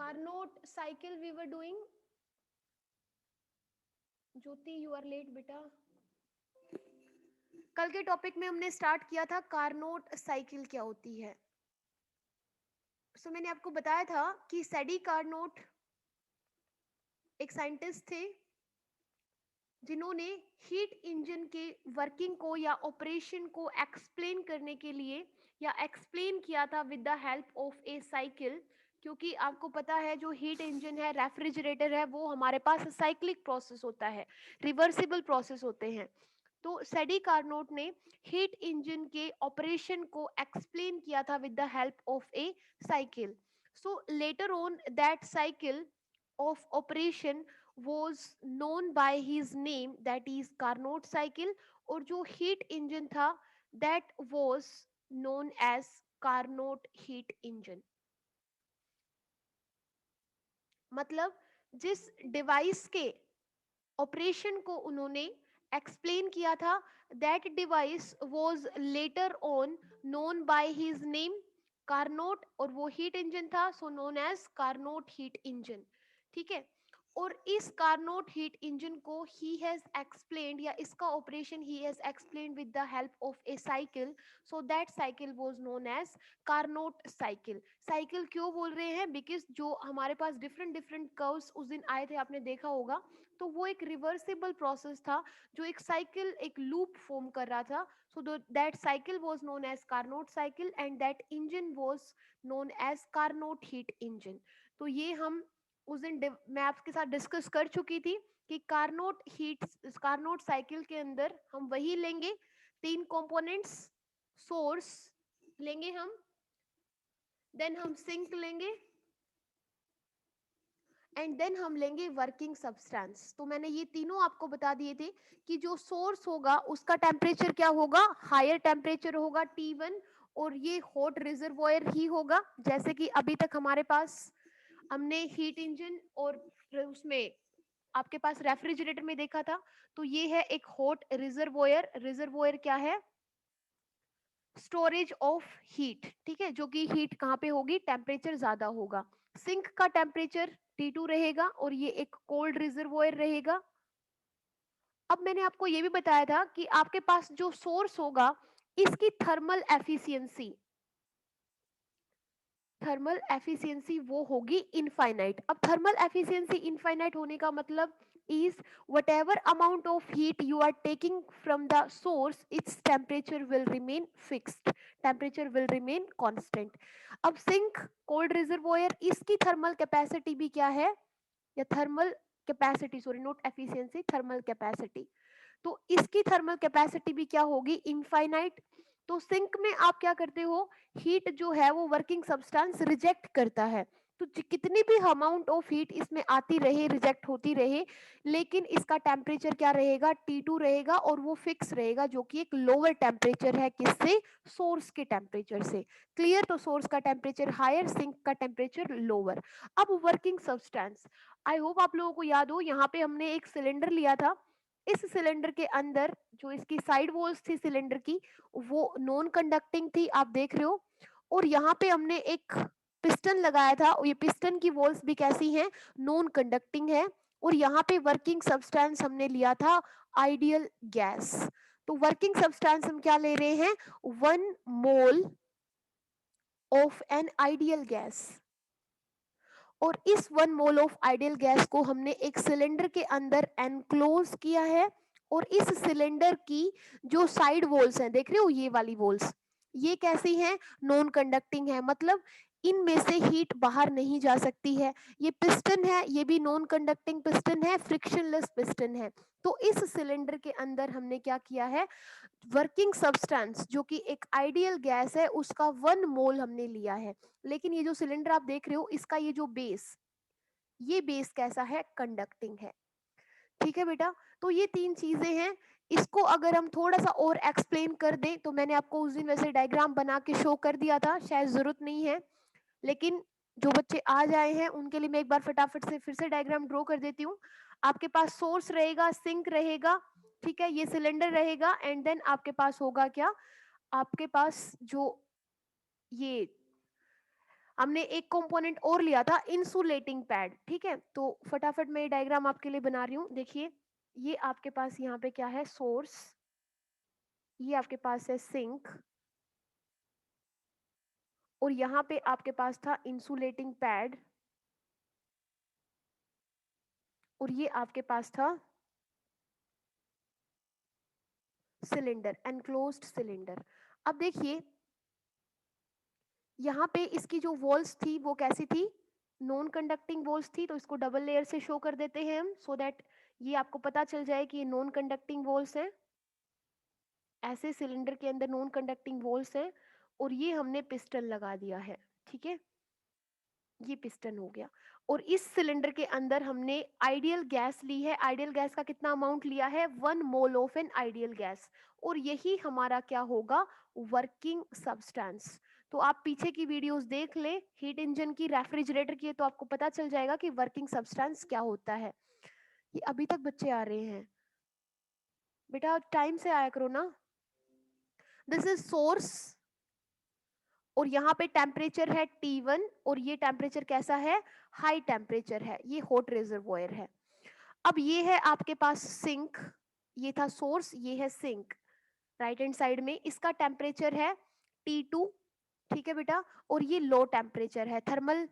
Carnot cycle we were doing. Jyoti you are late बेटा. कल के टॉपिक में हमने स्टार्ट किया था कार्नोट साइकिल क्या होती है. सो मैंने आपको बताया था कि सेडी कार्नोट एक साइंटिस्ट थे जिन्होंने हीट इंजन के वर्किंग को या ऑपरेशन को एक्सप्लेन करने के लिए या एक्सप्लेन किया था with the help of a cycle. क्योंकि आपको पता है जो हीट इंजन है, रेफ्रिजरेटर है, वो हमारे पास साइक्लिक प्रोसेस होता है, रिवर्सिबल प्रोसेस होते हैं. तो सेडी कार्नोट ने हीट इंजन के ऑपरेशन को एक्सप्लेन किया था with the help of a cycle. So later on that cycle of operation was known by his name, that is Carnot cycle. और जो heat engine था that was known as Carnot heat engine. मतलब जिस device के operation को उन्होंने explain किया था that device was later on known by his name Carnot, और वो हीट इंजन था so known as Carnot heat engine. ठीक है. और इस कार्नोट हीट इंजन को ही हैज एक्सप्लेन्ड या इसका ऑपरेशन ही has explained with the help of a cycle. So that cycle was known as Carnot cycle. Cycle क्यों बोल रहे हैं? बिकॉज जो हमारे पास डिफरेंट डिफरेंट कर्व्स उस दिन आए थे, आपने देखा होगा, तो वो एक रिवर्सिबल प्रोसेस था जो एक साइकिल, एक लूप फॉर्म कर रहा था. So that cycle was known as Carnot cycle and that engine was known as Carnot heat engine. तो ये हम उस दिन मैं आपके साथ डिस्कस कर चुकी थी कि कार्नोट साइकिल के अंदर हम वही लेंगे, तीन कंपोनेंट्स. सोर्स लेंगे हम, देन हम सिंक लेंगे, एंड देन हम लेंगे वर्किंग सब्सटेंस. तो मैंने ये तीनों आपको बता दिए थे कि जो सोर्स होगा उसका टेम्परेचर क्या होगा, हायर टेम्परेचर होगा T1, और ये हॉट रिजर्वॉयर ही होगा. जैसे कि अभी तक हमारे पास हमने हीट इंजन और उसमें आपके पास रेफ्रिजरेटर में देखा था, तो ये है एक हॉट रिजर्वॉयर. रिजर्वॉयर क्या है? Storage of heat. ठीक है, जो कि हीट कहाँ पे होगी, टेम्परेचर ज्यादा होगा. सिंक का टेम्परेचर T2 रहेगा और ये एक कोल्ड रिजर्वॉयर रहेगा. अब मैंने आपको ये भी बताया था कि आपके पास जो सोर्स होगा इसकी थर्मल एफिशिएंसी वो होगी इनफाइनाइट. अब थर्मल एफिशिएंसी इनफाइनाइट होने का मतलब is whatever amount of heat you are taking from the source, its temperature will remain fixed, temperature will remain constant. अब सिंक, कोल्ड रिजर्वॉयर, इसकी थर्मल कैपेसिटी भी क्या है, या thermal capacity, sorry not efficiency, thermal capacity. तो इसकी thermal capacity भी क्या होगी, इनफाइनाइट. तो सिंक में आप क्या करते हो, हीट जो है वो वर्किंग सब्सटेंस रिजेक्ट करता है. तो कितनी भी अमाउंट ऑफ हीट इसमें आती रहे, रिजेक्ट होती रहे, लेकिन इसका टेम्परेचर क्या रहेगा, T2 रहेगा, और वो फिक्स रहेगा, जो कि एक लोअर टेम्परेचर है. किससे? सोर्स के टेम्परेचर से. क्लियर? तो सोर्स का टेम्परेचर हायर, सिंक का टेम्परेचर लोअर. अब वर्किंग सब्सटेंस, आई होप आप लोगों को याद हो, यहाँ पे हमने एक सिलेंडर लिया था. इस सिलेंडर के अंदर जो इसकी साइड वॉल्स थी सिलेंडर की, वो नॉन कंडक्टिंग थी, आप देख रहे हो. और यहाँ पे हमने एक पिस्टन लगाया था, और ये पिस्टन की वॉल्स भी कैसी हैं, नॉन कंडक्टिंग है. और यहाँ पे वर्किंग सब्सटेंस हमने लिया था आइडियल गैस. तो वर्किंग सब्सटेंस हम क्या ले रहे हैं, 1 mole of an ideal gas. और इस 1 मोल ऑफ आइडियल गैस को हमने एक सिलेंडर के अंदर एनक्लोज किया है. और इस सिलेंडर की जो साइड वॉल्स हैं, देख रहे हो ये वाली वॉल्स, ये कैसी हैं, नॉन कंडक्टिंग है. मतलब इनमें से हीट बाहर नहीं जा सकती है. ये पिस्टन है, ये भी नॉन कंडक्टिंग पिस्टन है, फ्रिक्शनलेस पिस्टन है. तो इस सिलेंडर के अंदर हमने क्या किया है, वर्किंग सब्सटेंस जो कि एक आइडियल गैस है उसका 1 मोल हमने लिया है. लेकिन ये जो सिलेंडर आप देख रहे हो, इसका ये जो बेस, ये बेस कैसा है, कंडक्टिंग है. ठीक है बेटा. तो ये तीन चीजें हैं. इसको अगर हम थोड़ा सा और एक्सप्लेन कर दें, तो मैंने आपको उस दिन वैसे डायग्राम बना के शो कर दिया था, शायद जरूरत नहीं है, लेकिन जो बच्चे आज आए हैं उनके लिए मैं एक बार फटाफट से फिर से डायग्राम ड्रॉ कर देती हूँ. आपके पास सोर्स रहेगा, सिंक रहेगा, ठीक है, ये सिलेंडर रहेगा, एंड देन आपके पास होगा क्या, आपके पास जो ये हमने एक कंपोनेंट और लिया था इंसुलेटिंग पैड, ठीक है। तो फटाफट मैं ये डायग्राम आपके लिए बना रही हूँ, देखिए। ये आपके पास यहाँ पे क्या है, सोर्स, ये आपके पास है सिंक, और यहाँ पे आपके पास था इंसुलेटिंग पैड, और ये आपके पास था सिलेंडर, एनक्लोज्ड सिलेंडर। अब देखिए यहाँ पे इसकी जो वॉल्स थी वो कैसी थी, नॉन कंडक्टिंग वॉल्स थी। तो इसको डबल लेयर से शो कर देते हैं हम, सो दैट ये आपको पता चल जाए कि ये नॉन कंडक्टिंग वॉल्स हैं। ऐसे सिलेंडर के अंदर नॉन कंडक्टिंग वॉल्स हैं, और ये हमने पिस्टन लगा दिया है, ठीक है। ये पिस्टन हो गया, और इस सिलेंडर के अंदर हमने आइडियल गैस ली है। आइडियल गैस का कितना अमाउंट लिया है, 1 mole of an ideal gas, और यही हमारा क्या होगा, वर्किंग सब्सटेंस। तो आप पीछे की वीडियोस देख ले, हीट इंजन की, रेफ्रिजरेटर की, तो आपको पता चल जाएगा कि वर्किंग सब्सटेंस क्या होता है। ये अभी तक बच्चे आ रहे हैं, बेटा टाइम से आया करो ना। दिस इज सोर्स, और यहाँ पे टेम्परेचर है T1, और ये टेम्परेचर कैसा है, हाई टेम्परेचर है, ये हॉट रिजर्वोयर है। अब ये है आपके पास सिंक, ये था सोर्स, ये है सिंक, राइट हैंड साइड में इसका टेम्परेचर है T2, ठीक है बेटा। और ये लो टेम्परेचर है, थर्मल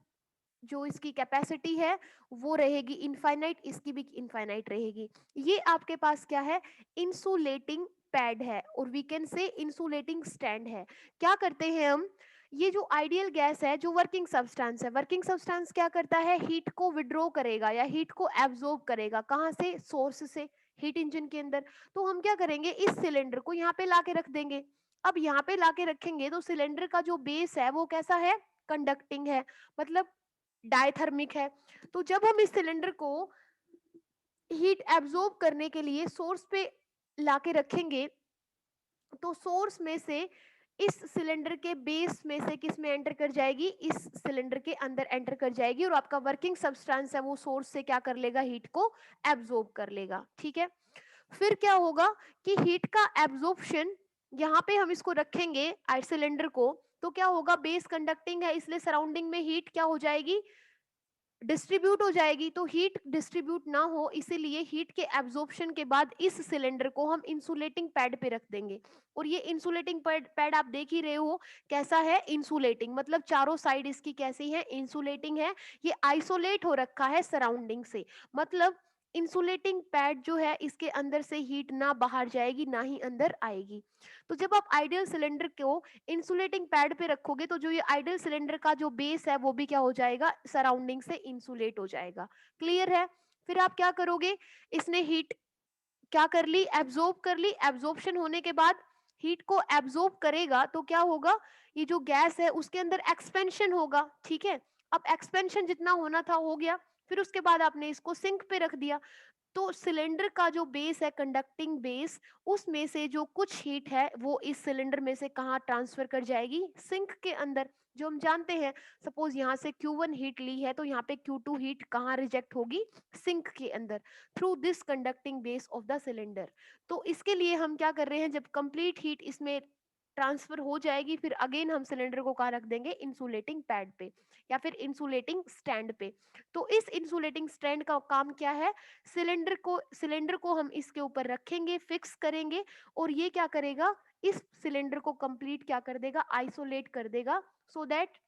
जो इसकी कैपेसिटी है वो रहेगी इनफाइनाइट, इसकी भी इनफाइनाइट रहेगी। ये आपके पास क्या है, इंसुलेटिंग पैड है, और we can say insulating stand है। क्या करते हैं हम, ये जो आइडियल गैस है, जो वर्किंग सब्सटेंस है, वर्किंग सब्सटेंस क्या करता है, हीट को विड्रॉ करेगा या हीट को एब्जॉर्ब करेगा, कहाँ से, सोर्स से, हीट इंजन के अंदर। तो हम क्या करेंगे, इस सिलेंडर को यहाँ पे लाके रख देंगे। अब यहाँ पे लाके रखेंगे तो सिलेंडर का जो बेस है वो कैसा है, कंडक्टिंग है, मतलब डायथर्मिक है। तो जब हम इस सिलेंडर को हीट एब्जॉर्ब करने के लिए सोर्स पे लाके रखेंगे, तो सोर्स में से इस सिलेंडर के बेस में से किस में एंटर कर जाएगी, इस सिलेंडर के अंदर एंटर कर जाएगी, और आपका वर्किंग सब्सटेंस है वो सोर्स से क्या कर लेगा, हीट को एब्जॉर्ब कर लेगा, ठीक है। फिर क्या होगा कि हीट का एब्जॉर्प्शन, यहाँ पे हम इसको रखेंगे सिलेंडर को, तो क्या होगा, बेस कंडक्टिंग है इसलिए सराउंडिंग में हीट क्या हो जाएगी, डिस्ट्रीब्यूट हो जाएगी। तो हीट डिस्ट्रीब्यूट ना हो इसीलिए हीट के एब्जॉर्प्शन के बाद इस सिलेंडर को हम इंसुलेटिंग पैड पे रख देंगे। और ये इंसुलेटिंग पैड आप देख ही रहे हो कैसा है, इंसुलेटिंग, मतलब चारों साइड इसकी कैसी है, इंसुलेटिंग है। ये आइसोलेट हो रखा है सराउंडिंग से, मतलब इंसुलेटिंग पैड जो है इसके अंदर से हीट ना बाहर जाएगी ना ही अंदर आएगी। तो जब आप आइडियल सिलेंडर को इंसुलेटिंग पैड पे रखोगे तो जो ये आइडियल सिलेंडर का जो बेस है वो भी क्या हो जाएगा, सराउंडिंग से इंसुलेट हो जाएगा। क्लियर है। फिर आप क्या करोगे, इसने हीट क्या कर ली, एब्जॉर्ब कर ली, एब्जॉर्प्शन होने के बाद हीट को एब्जॉर्ब करेगा तो क्या होगा, ये जो गैस है उसके अंदर एक्सपेंशन होगा, ठीक है। अब एक्सपेंशन जितना होना था हो गया, फिर उसके बाद आपने इसको सिंक पे रख दिया। तो सिलेंडर का जो बेस है, कंडक्टिंग बेस, उसमें से जो कुछ हीट है वो इस सिलेंडर में से कहाँ ट्रांसफर कर जाएगी, सिंक के अंदर। जो हम जानते हैं, सपोज यहाँ से Q1 हीट ली है तो यहाँ पे Q2 हीट कहाँ रिजेक्ट होगी, सिंक के अंदर, through this conducting base of the cylinder. तो इसके लिए हम क्या कर रहे हैं, जब कंप्लीट हीट इसमें ट्रांसफर हो जाएगी फिर अगेन हम सिलेंडर को कहाँ रख देंगे, इंसुलेटिंग पैड पे या फिर इंसुलेटिंग स्टैंड पे। तो इस इंसुलेटिंग स्टैंड का काम क्या है, सिलेंडर को हम इसके ऊपर रखेंगे, फिक्स करेंगे, और ये क्या करेगा, इस सिलेंडर को कंप्लीट क्या कर देगा, आइसोलेट कर देगा, सो दैट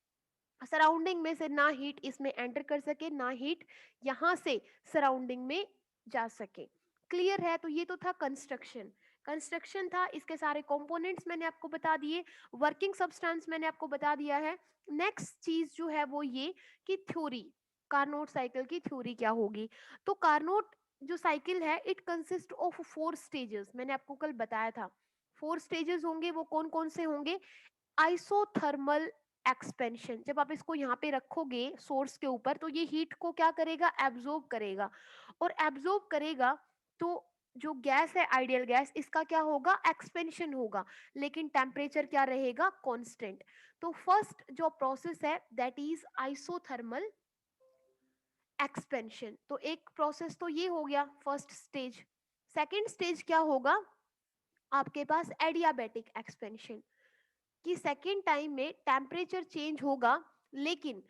सराउंडिंग में से ना हीट इसमें एंटर कर सके ना हीट यहाँ से सराउंडिंग में जा सके। क्लियर है। तो ये तो था कंस्ट्रक्शन, कंस्ट्रक्शन था, इसके सारे कंपोनेंट्स मैंने आपको बता दिए, वर्किंग सब्सटेंस मैंने आपको बता दिया है। नेक्स्ट चीज जो है वो ये कि थ्योरी, कार्नोट साइकिल की थ्योरी क्या होगी। तो कार्नोट जो साइकिल है इट कंसिस्ट ऑफ 4 स्टेजेस, मैंने आपको कल बताया था 4 स्टेजेस होंगे, वो कौन कौन से होंगे, आइसोथर्मल एक्सपेंशन, जब आप इसको यहाँ पे रखोगे सोर्स के ऊपर तो ये हीट को क्या करेगा, एब्जॉर्ब करेगा, और एब्जॉर्ब करेगा तो जो गैस है आइडियल गैस इसका क्या होगा, एक्सपेंशन होगा, लेकिन टेम्परेचर क्या रहेगा, कांस्टेंट। तो फर्स्ट जो प्रोसेस है दैट इज आइसोथर्मल एक्सपेंशन। तो एक प्रोसेस तो ये हो गया फर्स्ट स्टेज। सेकेंड स्टेज क्या होगा आपके पास, एडियाबैटिक एक्सपेंशन, कि सेकेंड टाइम में टेम्परेचर चेंज होगा लेकिन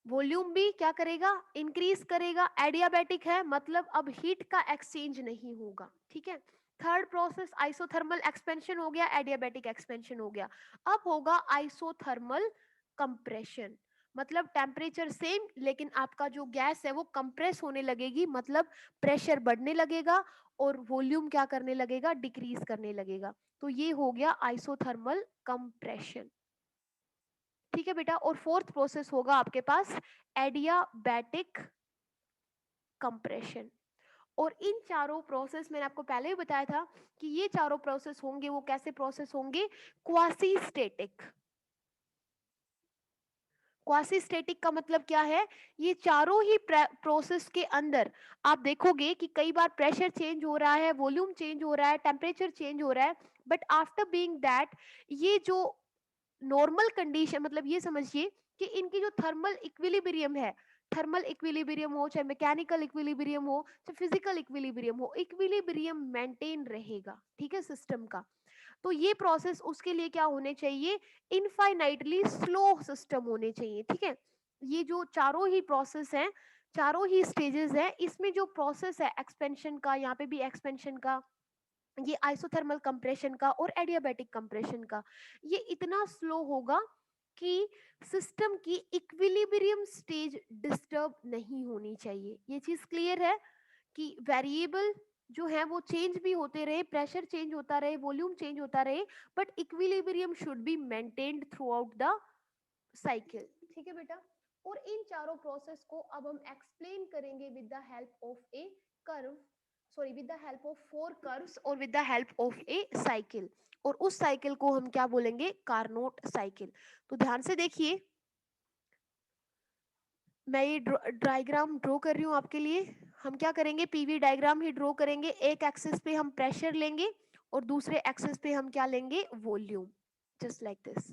वॉल्यूम भी क्या करेगा, इंक्रीज करेगा। एडियाबैटिक है मतलब अब हीट का एक्सचेंज नहीं होगा, ठीक है। थर्ड प्रोसेस आइसोथर्मल एक्सपेंशन हो गया, एडियाबैटिक एक्सपेंशन हो गया। अब होगा आइसोथर्मल कंप्रेशन, मतलब टेम्परेचर सेम लेकिन आपका जो गैस है वो कंप्रेस होने लगेगी, मतलब प्रेशर बढ़ने लगेगा और वॉल्यूम क्या करने लगेगा, डिक्रीज करने लगेगा। तो ये हो गया आइसोथर्मल कंप्रेशन, ठीक है बेटा। और फोर्थ प्रोसेस होगा आपके पास एडियाबैटिक कंप्रेशन। और इन चारों प्रोसेस मैंने आपको पहले ही बताया था कि ये चारों प्रोसेस होंगे वो कैसे प्रोसेस होंगे, क्वासी स्टेटिक। क्वासी स्टेटिक का मतलब क्या है, ये चारों ही प्रोसेस के अंदर आप देखोगे कि कई बार प्रेशर चेंज हो रहा है, वॉल्यूम चेंज हो रहा है, टेम्परेचर चेंज हो रहा है, बट आफ्टर बीइंग दैट ये जो नॉर्मल कंडीशन, मतलब ये समझिए कि इनकी जो थर्मल इक्विलिब्रियम है, थर्मल इक्विलिब्रियम हो चाहे मैकेनिकल इक्विलिब्रियम हो चाहे फिजिकल इक्विलिब्रियम हो, इक्विलिब्रियम मेंटेन रहेगा, ठीक है, सिस्टम का। तो ये प्रोसेस उसके लिए क्या होने चाहिए, इनफाइनाइटली स्लो सिस्टम होने चाहिए, ठीक है। ये जो चारों ही प्रोसेस हैं, चारों ही स्टेजेस हैं, इसमें जो प्रोसेस है एक्सपेंशन का, यहाँ पे भी एक्सपेंशन का, ये आइसोथर्मल कंप्रेशन का और एडियाबैटिक कंप्रेशन का, ये इतना स्लो होगा कि सिस्टम की इक्विलिब्रियम स्टेज डिस्टर्ब नहीं होनी चाहिए। ये चीज क्लियर है कि वेरिएबल जो है वो चेंज भी होते रहे, प्रेशर चेंज होता रहे, वॉल्यूम चेंज होता रहे, but equilibrium should be maintained through out the cycle, ठीक है बेटा। और इन चारों प्रोसेस को अब हम एक्सप्लेन करेंगे with the help of a curve, sorry with the help of four curves और with the help of a cycle. और उस साइकिल को हम क्या बोलेंगे, कार्नोट साइकिल। तो ध्यान से देखिए, मैं ये डायग्राम ड्रॉ कर रही हूँ आपके लिए। हम क्या करेंगे, पीवी डायग्राम ही ड्रॉ करेंगे। एक एक्सिस पे हम प्रेशर लेंगे और दूसरे एक्सिस पे हम क्या लेंगे, वॉल्यूम, जस्ट लाइक दिस।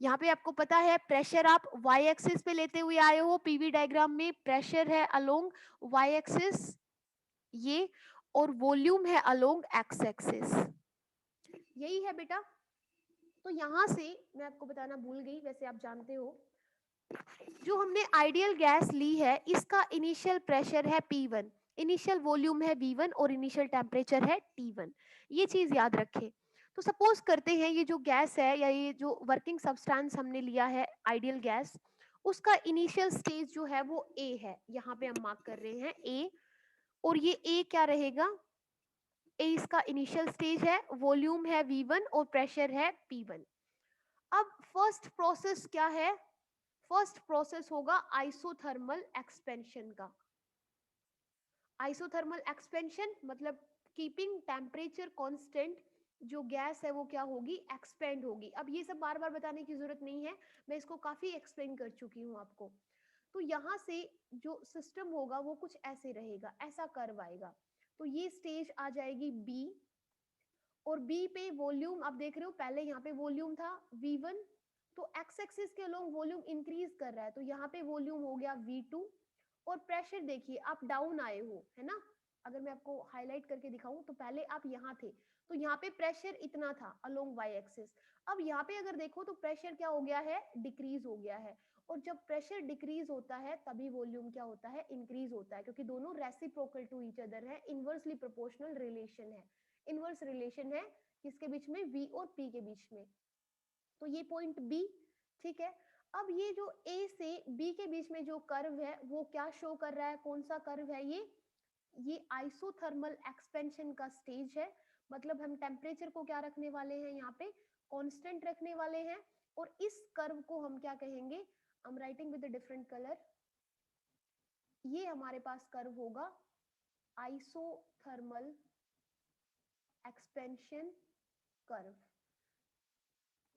यहाँ पे आपको पता है प्रेशर आप वाई एक्सिस पे लेते हुए आए हो, पीवी डायग्राम में प्रेशर है अलोंग वाई एक्सिस ये, और वॉल्यूम है अलोंग एक्स एक्सिस, यही है बेटा। तो यहाँ से मैं आपको बताना भूल गई, वैसे आप जानते हो, जो हमने आइडियल गैस ली है इसका इनिशियल प्रेशर है P1, इनिशियल वॉल्यूम है V1 और इनिशियल टेम्परेचर है T1, ये चीज याद रखें। तो सपोज करते हैं ये जो गैस है या ये जो वर्किंग सब्सटेंस हमने लिया है आइडियल गैस, उसका इनिशियल स्टेज जो है वो A है, यहाँ पे हम मार्क कर रहे हैं A। और ये A क्या रहेगा, A इसका इनिशियल स्टेज है, वॉल्यूम है V1 और प्रेशर है P1। अब फर्स्ट प्रोसेस क्या है, फर्स्ट प्रोसेस होगा आइसोथर्मल एक्सपेंशन का। आइसोथर्मल एक्सपेंशन मतलब कीपिंग टेम्परेचर कांस्टेंट, जो गैस है वो क्या होगी, एक्सपेंड होगी। अब ये सब बार बार बताने की जरूरत नहीं है, मैं इसको काफी एक्सप्लेन कर चुकी हूँ आपको। तो यहाँ से जो सिस्टम होगा वो कुछ ऐसे रहेगा, ऐसा कर्व आएगा। तो ये स्टेज आ जाएगी बी, और बी पे वॉल्यूम आप देख रहे हो, पहले यहाँ पे वॉल्यूम था V1, तो एक्स एक्सिस के अलोंग वॉल्यूम इंक्रीज कर रहा है, तो यहाँ पे वॉल्यूम हो गया V2। और प्रेशर देखिए आप डाउन आए हो, है ना। अगर मैं आपको हाईलाइट करके दिखाऊं तो पहले आप यहाँ थे, तो यहाँ पे प्रेशर इतना था अलोंग वाई एक्सिस। अब यहाँ पे अगर देखो तो प्रेशर क्या हो गया है, डिक्रीज हो गया है। और जब प्रेशर डिक्रीज होता है तभी वॉल्यूम क्या होता है, इंक्रीज होता है, क्योंकि दोनों रेसिप्रोकल टू ईच अदर है, इनवर्सली प्रोपोर्शनल रिलेशन है, इनवर्स रिलेशन है किसके बीच में, V और P के बीच में। तो ये पॉइंट B, ठीक है। अब ये जो A से B के बीच में जो कर्व है वो क्या शो कर रहा है, कौन सा कर्व है ये आइसोथर्मल एक्सपेंशन का स्टेज है। मतलब हम टेम्परेचर को क्या रखने वाले हैं, यहाँ पे कांस्टेंट रखने वाले हैं। और इस कर्व को हम क्या कहेंगे, I am writing with different colour, ये हमारे पास कर्व होगा आइसोथर्मल एक्सपेंशन कर्व।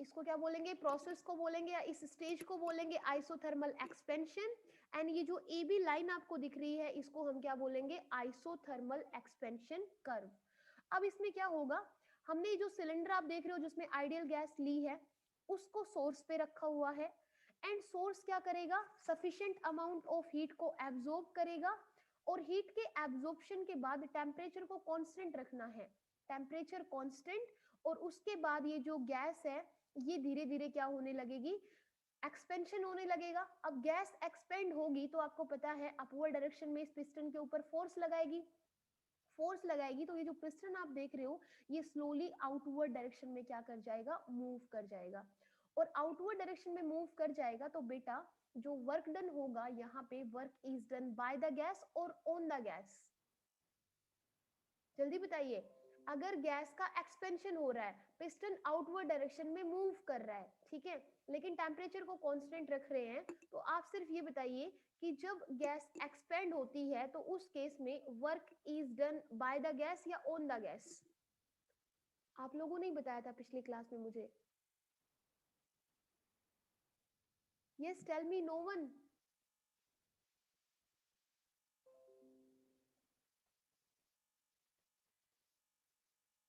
इसको क्या बोलेंगे, प्रोसेस को बोलेंगे या इस स्टेज को बोलेंगे आइसोथर्मल एक्सपेंशन। एंड ये जो ए बी लाइन आपको दिख रही है इसको हम क्या बोलेंगे, आइसोथर्मल एक्सपेंशन कर्व। अब इसमें क्या होगा, हमने जो सिलेंडर आप देख रहे हो जिसमें आइडियल गैस ली है उसको सोर्स पे रखा हुआ है। एंड सोर्स क्या करेगा, सफिशिएंट अमाउंट ऑफ हीट को एब्जॉर्ब करेगा। और हीट के एब्जॉर्प्शन के बाद टेम्परेचर को कांस्टेंट रखना है, टेम्परेचर कांस्टेंट। और उसके बाद ये जो गैस है ये धीरे धीरे क्या होने लगेगी, एक्सपेंशन होने लगेगा। अब गैस एक्सपेंड होगी तो आपको पता है अपवर्ड डायरेक्शन में इस पिस्टन के ऊपर फोर्स लगाएगी, फोर्स लगाएगी तो ये जो पिस्टन आप देख रहे हो ये स्लोली आउटवर्ड डायरेक्शन में क्या कर जाएगा, मूव कर जाएगा। और आउटवर्ड डायरेक्शन में मूव कर जाएगा तो बेटा जो वर्क डन होगा यहाँ पे, work is done by the gas और ऑन द गैस। जल्दी बताइए, अगर गैस का एक्सपेंशन हो रहा है, पिस्टन आउटवर्ड डायरेक्शन में मूव कर रहा है, ठीक है, लेकिन टेम्परेचर को कांस्टेंट रख रहे हैं, तो आप सिर्फ ये बताइए कि जब गैस एक्सपेंड होती है तो उस केस में work is done by the gas या ऑन द गैस। आप लोगों ने बताया था पिछली क्लास में मुझे। Yes, tell me, no one.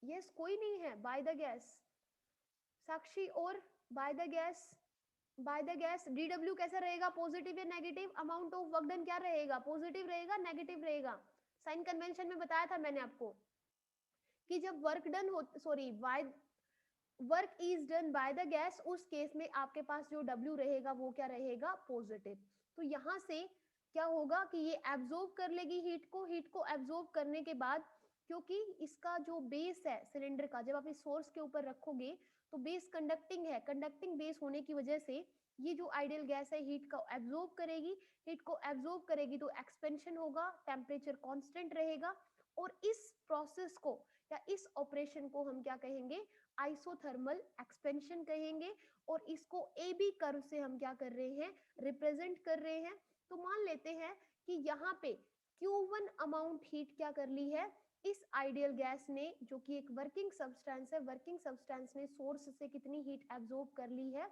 Yes, कोई नहीं है, बाय द गैस। साक्षी और by the gas, by the gas D W कैसा रहेगा, पॉजिटिव या negative, amount of work done क्या रहेगा, पॉजिटिव रहेगा नेगेटिव रहेगा। साइन कन्वेंशन में बताया था मैंने आपको कि जब वर्क डन हो, sorry, by work is done by the gas, उस केस में आपके पास जो डब्ल्यू रहेगा वो क्या रहेगा, पॉजिटिव। तो यहां से क्या होगा कि ये एब्जॉर्ब कर लेगी हीट को, हीट को एब्जॉर्ब करने के बाद, क्योंकि इसका जो बेस है सिलेंडर का, जब आप इस सोर्स के ऊपर रखोगे तो बेस कंडक्टिंग है, कंडक्टिंग बेस होने की वजह से ये जो आइडियल गैस है हीट को एब्जॉर्ब करेगी, हीट को एब्जॉर्ब करेगी तो एक्सपेंशन होगा, टेम्परेचर कांस्टेंट रहेगा। और इस प्रोसेस को या इस ऑपरेशन को हम क्या कहेंगे, आइसोथर्मल एक्सपेंशन कहेंगे। और इसको ए बी कर्व से हम क्या कर रहे हैं, रिप्रेजेंट कर रहे हैं। तो मान लेते हैं कि यहाँ पे Q1 अमाउंट हीट क्या कर ली है, इस आइडियल गैस ने, जो कि एक वर्किंग सब्सटेंस है, वर्किंग सब्सटेंस ने सोर्स से कितनी हीट एब्जॉर्ब कर ली है,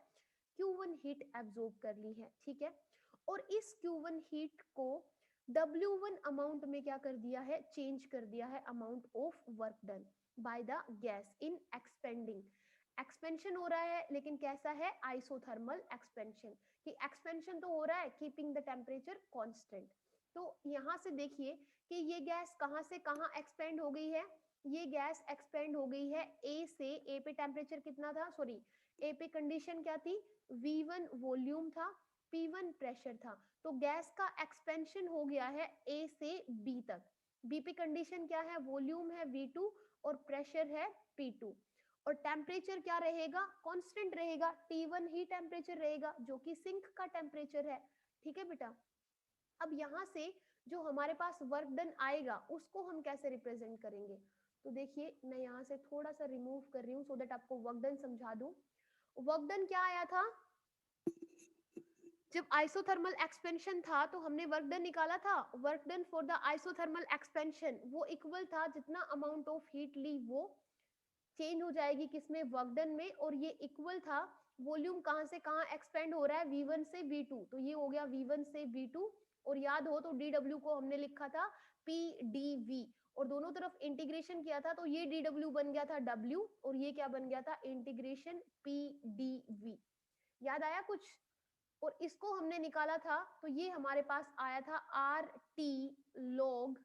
Q1 हीट एब्जॉर्ब कर ली है, ठीक है। और इस Q1 हीट को W1 अमाउंट में क्या कर दिया है, चेंज कर दिया है, amount of work done by the gas in expanding. Expansion हो रहा है लेकिन कैसा है, आइसोथर्मल एक्सपेंशन, कि एक्सपेंशन तो हो रहा है कीपिंग द टेम्परेचर कांस्टेंट। तो यहां से देखिए कि ये गैस कहां से कहां एक्सपेंड हो गई है, ये गैस एक्सपेंड हो गई है ए से, ए पे टेम्परेचर कितना था, सॉरी, ए पे कंडीशन क्या थी, V1 वॉल्यूम था, P1 प्रेशर था। तो गैस का एक्सपेंशन हो गया है ए से बी तक। बी पे कंडीशन क्या है, वॉल्यूम है V2 और प्रेशर है P2। और टेम्परेचर क्या रहेगा, कांस्टेंट रहेगा, T1 ही टेम्परेचर रहेगा जो कि सिंक का टेम्परेचर है, ठीक है बेटा। अब यहाँ से जो हमारे पास वर्क डन आएगा उसको हम कैसे रिप्रेजेंट करेंगे, तो देखिए मैं यहाँ से थोड़ा सा रिमूव कर रही हूँ सो दैट आपको वर्क डन समझा दूं। वर्क डन क्या आया था, जब आइसोथर्मल एक्सपेंशन था तो हमने वर्क डन निकाला था, work done for the isothermal expansion वो इक्वल था, जितना अमाउंट ऑफ हीट ली वो चेंज हो जाएगी किसमें, वर्क डन में, और ये इक्वल था वॉल्यूम कहां से कहां एक्सपेंड हो रहा है, V1 से V2, तो ये हो गया V1 से V2। और याद हो तो DW को हमने लिखा था PdV, और दोनों तरफ इंटीग्रेशन किया था तो ये DW बन गया था W, और ये क्या बन गया था, इंटीग्रेशन PdV। याद आया कुछ। और इसको हमने निकाला था तो ये हमारे पास आया था RT log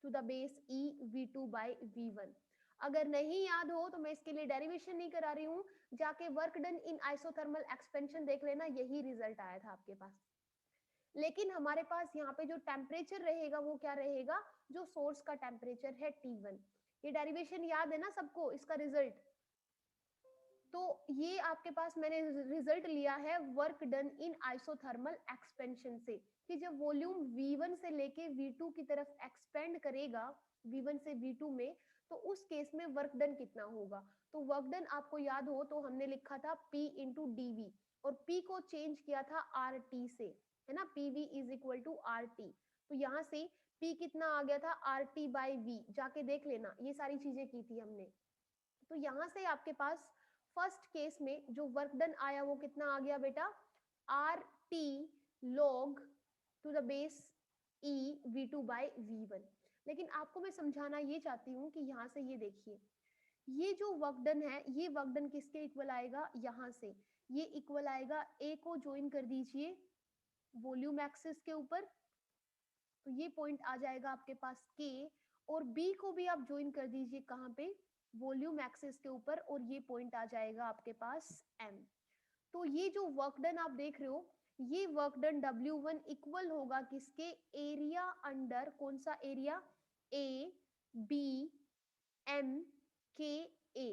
to the base E V2 by V1। अगर नहीं याद हो तो मैं इसके लिए डेरिवेशन नहीं करा रही हूँ, जाके work done in isothermal expansion देख लेना, यही रिजल्ट आया था आपके पास। लेकिन हमारे पास यहाँ पे जो टेम्परेचर रहेगा वो क्या रहेगा, जो सोर्स का टेम्परेचर है T1। ये डेरिवेशन याद है ना सबको, इसका रिजल्ट। तो ये आपके पास मैंने रिजल्ट लिया है work done in isothermal expansion से, कि जब वॉल्यूम V1 से लेके V2 की तरफ एक्सपेंड करेगा, V1 से V2 में, तो उस केस में वर्क डन कितना होगा। तो वर्क डन आपको याद हो तो हमने लिखा था P इंटू DV, और P को चेंज किया था RT से, है ना, PV is equal to RT। तो यहाँ से P कितना आ गया था, RT बाई V, जाके देख लेना, ये सारी चीजें की थी हमने। तो यहाँ से आपके पास फर्स्ट केस में जो वर्क डन आया वो कितना आ गया बेटा, R T log to the base E V2 by V1। लेकिन आपको मैं समझाना ये चाहती हूँ कि यहाँ से ये देखिए, ये जो वर्क डन है ये वर्क डन किसके इक्वल आएगा, यहाँ से ये इक्वल आएगा, ए को ज्वाइन कर दीजिए वॉल्यूम एक्सिस के ऊपर, तो ये पॉइंट आ जाएगा आपके पास के, और बी को भी आप ज्वाइन कर दीजिए कहाँ पे, वॉल्यूम एक्सिस के ऊपर, और ये पॉइंट आ जाएगा आपके पास एम। तो ये जो वर्क डन आप देख रहे हो, ये वर्क डन W1 इक्वल होगा किसके, एरिया अंडर, कौन सा एरिया, ए बी एम के ए।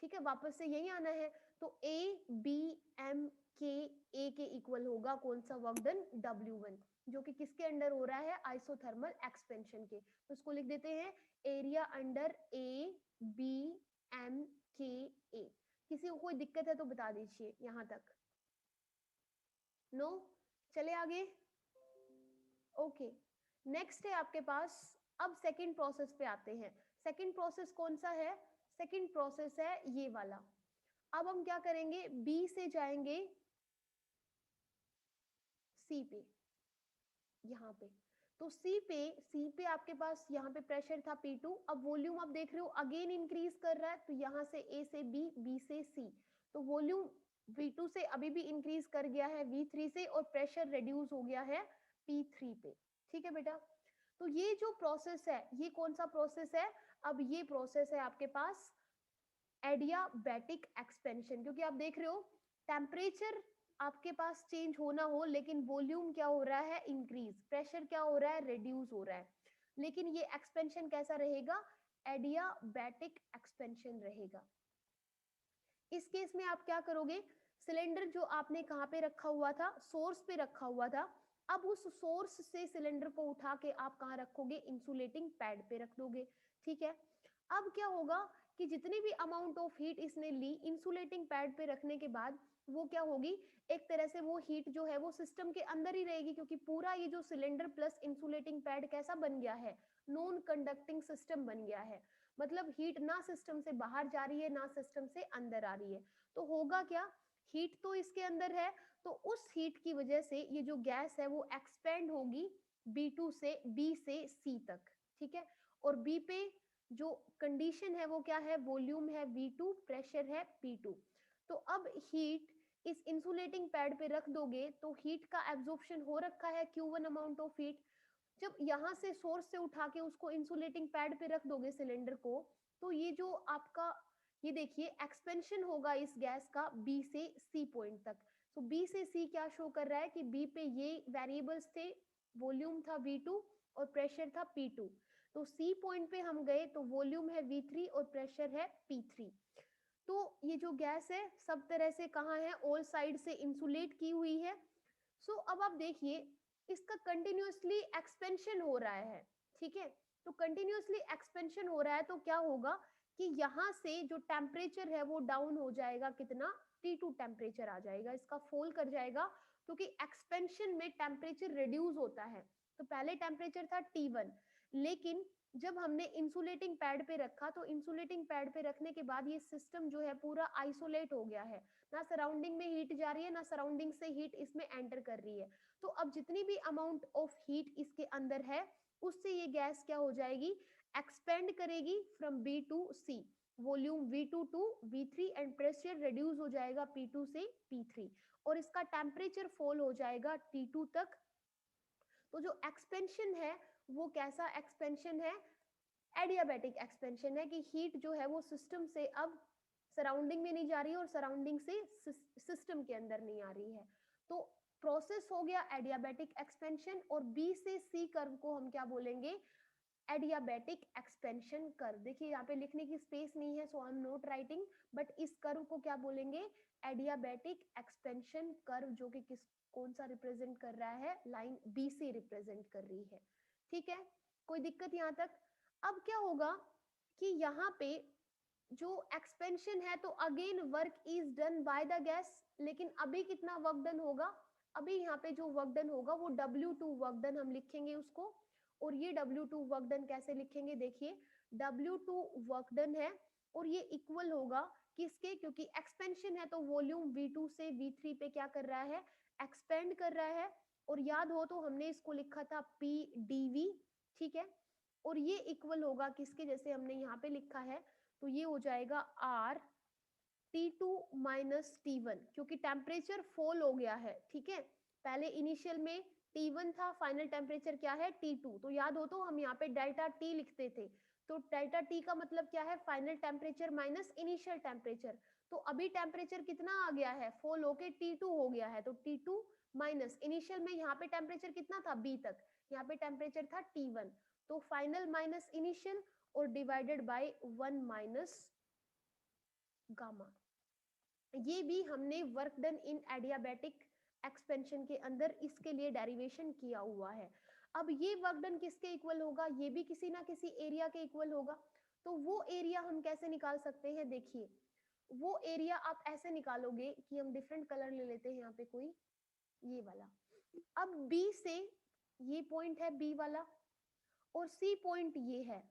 ठीक है, वापस से यही आना है, तो ए बी एम के ए के इक्वल होगा कौन सा वर्क डन, W1, जो कि किसके अंडर हो रहा है, आइसोथर्मल एक्सपेंशन के। तो उसको लिख देते हैं area under A B M K A. किसी को कोई दिक्कत है तो बता दीजिए यहां तक, नो, चले आगे। ओके, नेक्स्ट है आपके पास, अब सेकंड प्रोसेस पे आते हैं। सेकंड प्रोसेस कौन सा है, सेकंड प्रोसेस है ये वाला। अब हम क्या करेंगे, बी से जाएंगे सी पे, यहाँ पे। तो सी पे आपके पास यहाँ पे प्रेशर था P2, अब वॉल्यूम आप देख रहे हो अगेन इंक्रीज कर रहा है, तो यहाँ से ए से बी, बी से सी, तो वॉल्यूम V2 से अभी भी इंक्रीज कर गया है V3 से, और प्रेशर रिड्यूस हो गया है P3 पे। ठीक है बेटा, तो ये जो प्रोसेस है, ये कौन सा प्रोसेस है, अब ये प्रोसेस है आपके पास एडियाबैटिक एक्सपेंशन, क्योंकि आप देख रहे हो टेम्परेचर आपके पास चेंज होना हो, लेकिन वॉल्यूम क्या हो रहा है, इंक्रीज, प्रेशर क्या हो रहा है, रिड्यूस हो रहा है, लेकिन ये एक्सपेंशन कैसा रहेगा, एडियाबैटिक एक्सपेंशन रहेगा। इस केस में आप क्या करोगे, सिलेंडर जो आपने कहाँ पे रखा हुआ था, सोर्स पे रखा हुआ था, अब उस सोर्स से सिलेंडर को उठा के आप कहाँ रखोगे, इंसुलेटिंग पैड पे रख दोगे। ठीक है, अब क्या होगा कि जितनी भी अमाउंट ऑफ हीट इसने ली इंसुलेटिंग पैड पे रखने के बाद, वो क्या होगी, एक तरह से वो हीट जो है वो सिस्टम के अंदर ही रहेगी, क्योंकि पूरा ये जो सिलेंडर प्लस इंसुलेटिंग पैड कैसा बन गया है, नॉन कंडक्टिंग सिस्टम बन गया है। मतलब हीट ना सिस्टम से बाहर जा रही है ना सिस्टम से अंदर आ रही है, तो होगा क्या, हीट तो इसके अंदर है, तो उस हीट की वजह से ये जो गैस है वो एक्सपेंड होगी B2 से B से C तक। ठीक है, और B पे जो कंडीशन है वो क्या है, वॉल्यूम है V2, प्रेशर है P2। तो अब हीट इस इंसुलेटिंग पैड पे रख दोगे, तो हीट का एब्जॉर्प्शन हो रखा है Q1 अमाउंट ऑफ हीट, जब यहाँ से सोर्स से उठा के उसको इंसुलेटिंग पैड पे रख दोगे सिलेंडर को, तो ये जो आपका, ये देखिए एक्सपेंशन होगा इस गैस का B से C पॉइंट तक। तो B से C क्या शो कर रहा है कि B पे ये वेरिएबल्स थे, वॉल्यूम था V2 और प्रेशर था P2। तो C पॉइंट पे हम गए तो वॉल्यूम है V3 और प्रेशर है P3। तो ये जो गैस है सब तरह से कहाँ है, ऑल साइड से इंसुलेट की हुई है। सो अब आप देखिए इसका कंटिन्यूअसली एक्सपेंशन हो रहा है। ठीक है, तो कंटिन्यूअसली एक्सपेंशन हो रहा है, तो क्या होगा कि यहाँ से जो टेम्परेचर है वो डाउन हो जाएगा, कितना, T2 टेम्परेचर आ जाएगा, इसका फॉल कर जाएगा, क्योंकि एक्सपेंशन में टेम्परेचर रिड्यूस होता है। तो पहले टेम्परेचर था T1, लेकिन जब हमने इंसुलेटिंग पैड पे रखा, तो इंसुलेटिंग पैड पे रखने के बाद ये सिस्टम जो है पूरा आइसोलेट हो गया है, ना सराउंडिंग में हीट जा रही है ना सराउंडिंग से हीट इसमें एंटर कर रही है। तो अब जितनी भी अमाउंट ऑफ हीट इसके अंदर है, उससे ये गैस क्या हो जाएगी, एक्सपेंड करेगी from B to C, volume V2 to V3, and pressure reduce हो जाएगा P2 से P3, और इसका टेम्परेचर फॉल हो जाएगा T2 तक। तो जो एक्सपेंशन है वो कैसा एक्सपेंशन है, एडियाबैटिक एक्सपेंशन है, कि हीट जो है वो सिस्टम से अब सराउंडिंग में नहीं जा रही है और सराउंडिंग से सिस्टम के अंदर नहीं आ रही है। तो प्रोसेस हो गया एडियाबैटिक एक्सपेंशन, और बी से सी कर्व को हम क्या बोलेंगे, एडियाबैटिक एक्सपेंशन कर्व। देखिए यहाँ पे लिखने की स्पेस नहीं है, so I am not writing, but इस कर्व को क्या बोलेंगे, एडियाबैटिक एक्सपेंशन कर्व, जो कि किस, कौन सा रिप्रेजेंट कर रहा है, लाइन बी से रिप्रेजेंट कर रही है। ठीक है, कोई दिक्कत यहाँ तक। अब क्या होगा कि यहाँ पे जो एक्सपेंशन है, तो again work is done by the gas, लेकिन अभी कितना वर्क डन होगा, अभी यहाँ पे जो वर्क डन होगा वो W2 वर्क डन हम लिखेंगे उसको। और ये W2 वर्क डन कैसे लिखेंगे, देखिए W2 वर्क डन है, और ये इक्वल होगा किसके, क्योंकि एक्सपेंशन है तो वॉल्यूम V2 से V3 पे क्या कर रहा है, एक्सपेंड कर रहा है। और याद हो तो हमने इसको लिखा था PdV। ठीक है, और ये इक्वल होगा किसके, जैसे हमने यहाँ पे लिखा है, तो ये हो जाएगा R T2 माइनस T1, क्योंकि टेम्परेचर फॉल हो गया है। ठीक है, पहले इनिशियल में T1 था, फाइनल टेम्परेचर क्या है, T2। तो याद हो तो हम यहाँ पे डेल्टा T लिखते थे, तो डेल्टा T का मतलब क्या है, final temperature minus initial temperature. तो अभी टेम्परेचर कितना आ गया है, फॉल होके T2 हो गया है, तो T2 माइनस इनिशियल में यहाँ पे टेम्परेचर कितना था B तक, यहाँ पे टेम्परेचर था T1, तो फाइनल माइनस इनिशियल और डिवाइडेड बाय 1 माइनस गामा। ये भी हमने work done in adiabatic expansion के अंदर इसके लिए डेरिवेशन किया हुआ है। अब ये वर्क डन किसके इक्वल होगा, ये भी किसी ना किसी एरिया के इक्वल होगा। तो वो एरिया हम कैसे निकाल सकते हैं, देखिए वो एरिया आप ऐसे निकालोगे कि हम डिफरेंट कलर ले लेते हैं यहाँ पे कोई, ये वाला। अब बी से ये पॉइंट है बी वाला और सी पॉइंट ये है,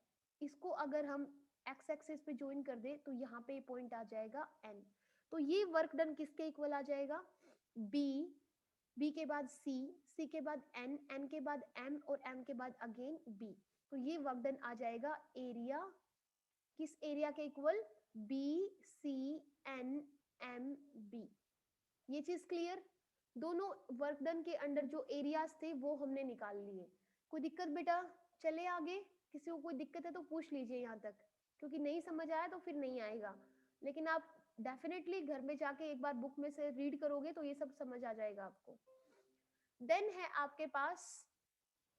इसको अगर हम एक्स एक्सिस पे ज्वाइन कर दे तो यहाँ पे पॉइंट आ जाएगा एन। तो ये वर्क डन किसके इक्वल आ जाएगा, बी, बी के बाद सी, सी के बाद एन, एन के बाद एम और एम के बाद अगेन बी। तो ये वर्क डन आ जाएगा एरिया, किस एरिया के equal, B C N M B. ये चीज क्लियर, दोनों वर्क डन के अंडर जो एरियाज थे वो हमने निकाल लिए। कोई दिक्कत बेटा, चले आगे, किसी को कोई दिक्कत है तो पूछ लीजिए यहाँ तक, क्योंकि नहीं समझ आया तो फिर नहीं आएगा, लेकिन आप डेफिनेटली घर में जाके एक बार बुक में से रीड करोगे तो ये सब समझ आ जाएगा आपको। देन है आपके पास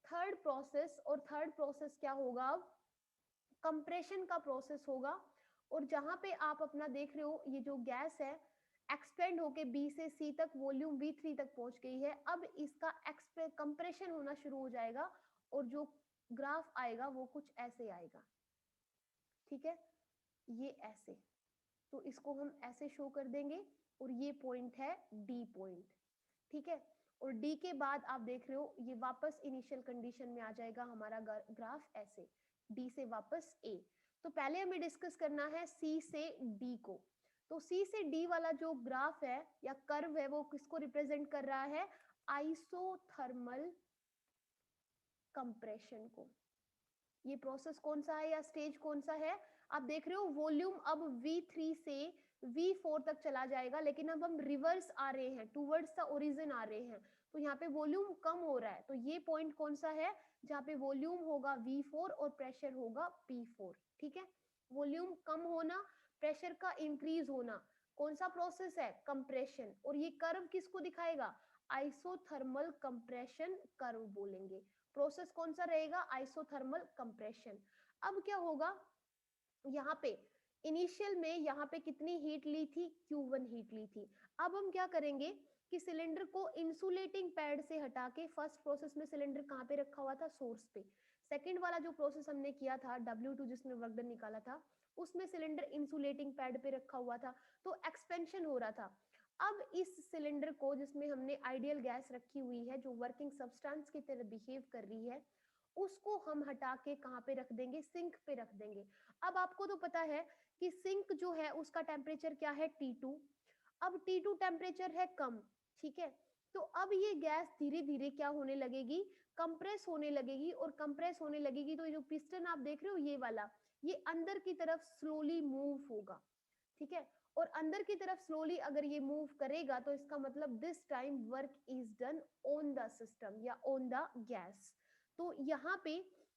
थर्ड प्रोसेस, और थर्ड प्रोसेस क्या होगा, अब कंप्रेशन का प्रोसेस होगा। और जहां पे आप अपना देख रहे हो ये जो गैस है एक्सपेंड होके बी से सी तक वॉल्यूम V3 तक पहुंच गई है, अब इसका कंप्रेशन होना शुरू हो जाएगा और जो ग्राफ आएगा वो कुछ ऐसे आएगा, ठीक है, ये ऐसे। तो इसको हम ऐसे शो कर देंगे और ये पॉइंट है डी पॉइंट, ठीक है। और डी के बाद आप देख रहे हो ये वापस इनिशियल कंडीशन में आ जाएगा हमारा ग्राफ ऐसे, डी से वापस ए। तो पहले हमें डिस्कस करना है सी से डी को। तो सी से डी वाला जो ग्राफ है या कर्व है वो किसको रिप्रेजेंट कर रहा है, आइसोथर्मल कंप्रेशन को। ये प्रोसेस कौन सा है या स्टेज कौन सा है, आप देख रहे हो वॉल्यूम अब V3 से V4 तक चला जाएगा, लेकिन अब हम रिवर्स आ रहे हैं, टूवर्ड्स द ओरिजिन आ रहे हैं, तो यहाँ पे वॉल्यूम कम हो रहा है। तो ये पॉइंट कौन सा है, जहाँ पे वॉल्यूम होगा V4 और प्रेशर होगा P4, ठीक है। वॉल्यूम कम होना, प्रेशर का इंक्रीज होना, कौन सा प्रोसेस है, कंप्रेशन। और ये कर्व किसको दिखाएगा, आइसोथर्मल कंप्रेशन कर्व बोलेंगे। प्रोसेस कौन सा रहेगा, आइसोथर्मल कंप्रेशन। अब क्या होगा, यहाँ पे इनिशियल में यहाँ पे कितनी हीट ली थी, Q1 हीट ली थी। अब हम क्या करेंगे कि सिलेंडर को इंसुलेटिंग पैड से हटा के, फर्स्ट प्रोसेस में सिलेंडर कहाँ पे रखा हुआ था, सोर्स पे। सेकंड वाला जो प्रोसेस हमने किया था W2 जिसमें वर्क डन निकाला था, उसमें सिलेंडर इंसुलेटिंग पैड पे रखा हुआ था, तो एक्सपेंशन हो रहा था। अब इस सिलेंडर को जिसमें हमने आइडियल गैस रखी हुई है जो वर्किंग सब्सटेंस की तरह बिहेव कर रही है, उसको हम हटा के कहाँ पे रख देंगे, सिंक पे रख देंगे। अब आपको तो पता है कि सिंक जो है उसका टेम्परेचर क्या है, T2। अब T2 टेम्परेचर है कम, ठीक है। तो अब ये गैस धीरे धीरे क्या होने लगेगी, कंप्रेस होने लगेगी, और कंप्रेस होने लगेगी तो ये जो पिस्टन आप देख रहे हो ये वाला, ये अंदर की तरफ स्लोली मूव होगा, ठीक है। और अंदर की तरफ स्लोली अगर ये मूव करेगा तो इसका मतलब this time work is done on the system या ऑन द गैस। तो यहाँ पे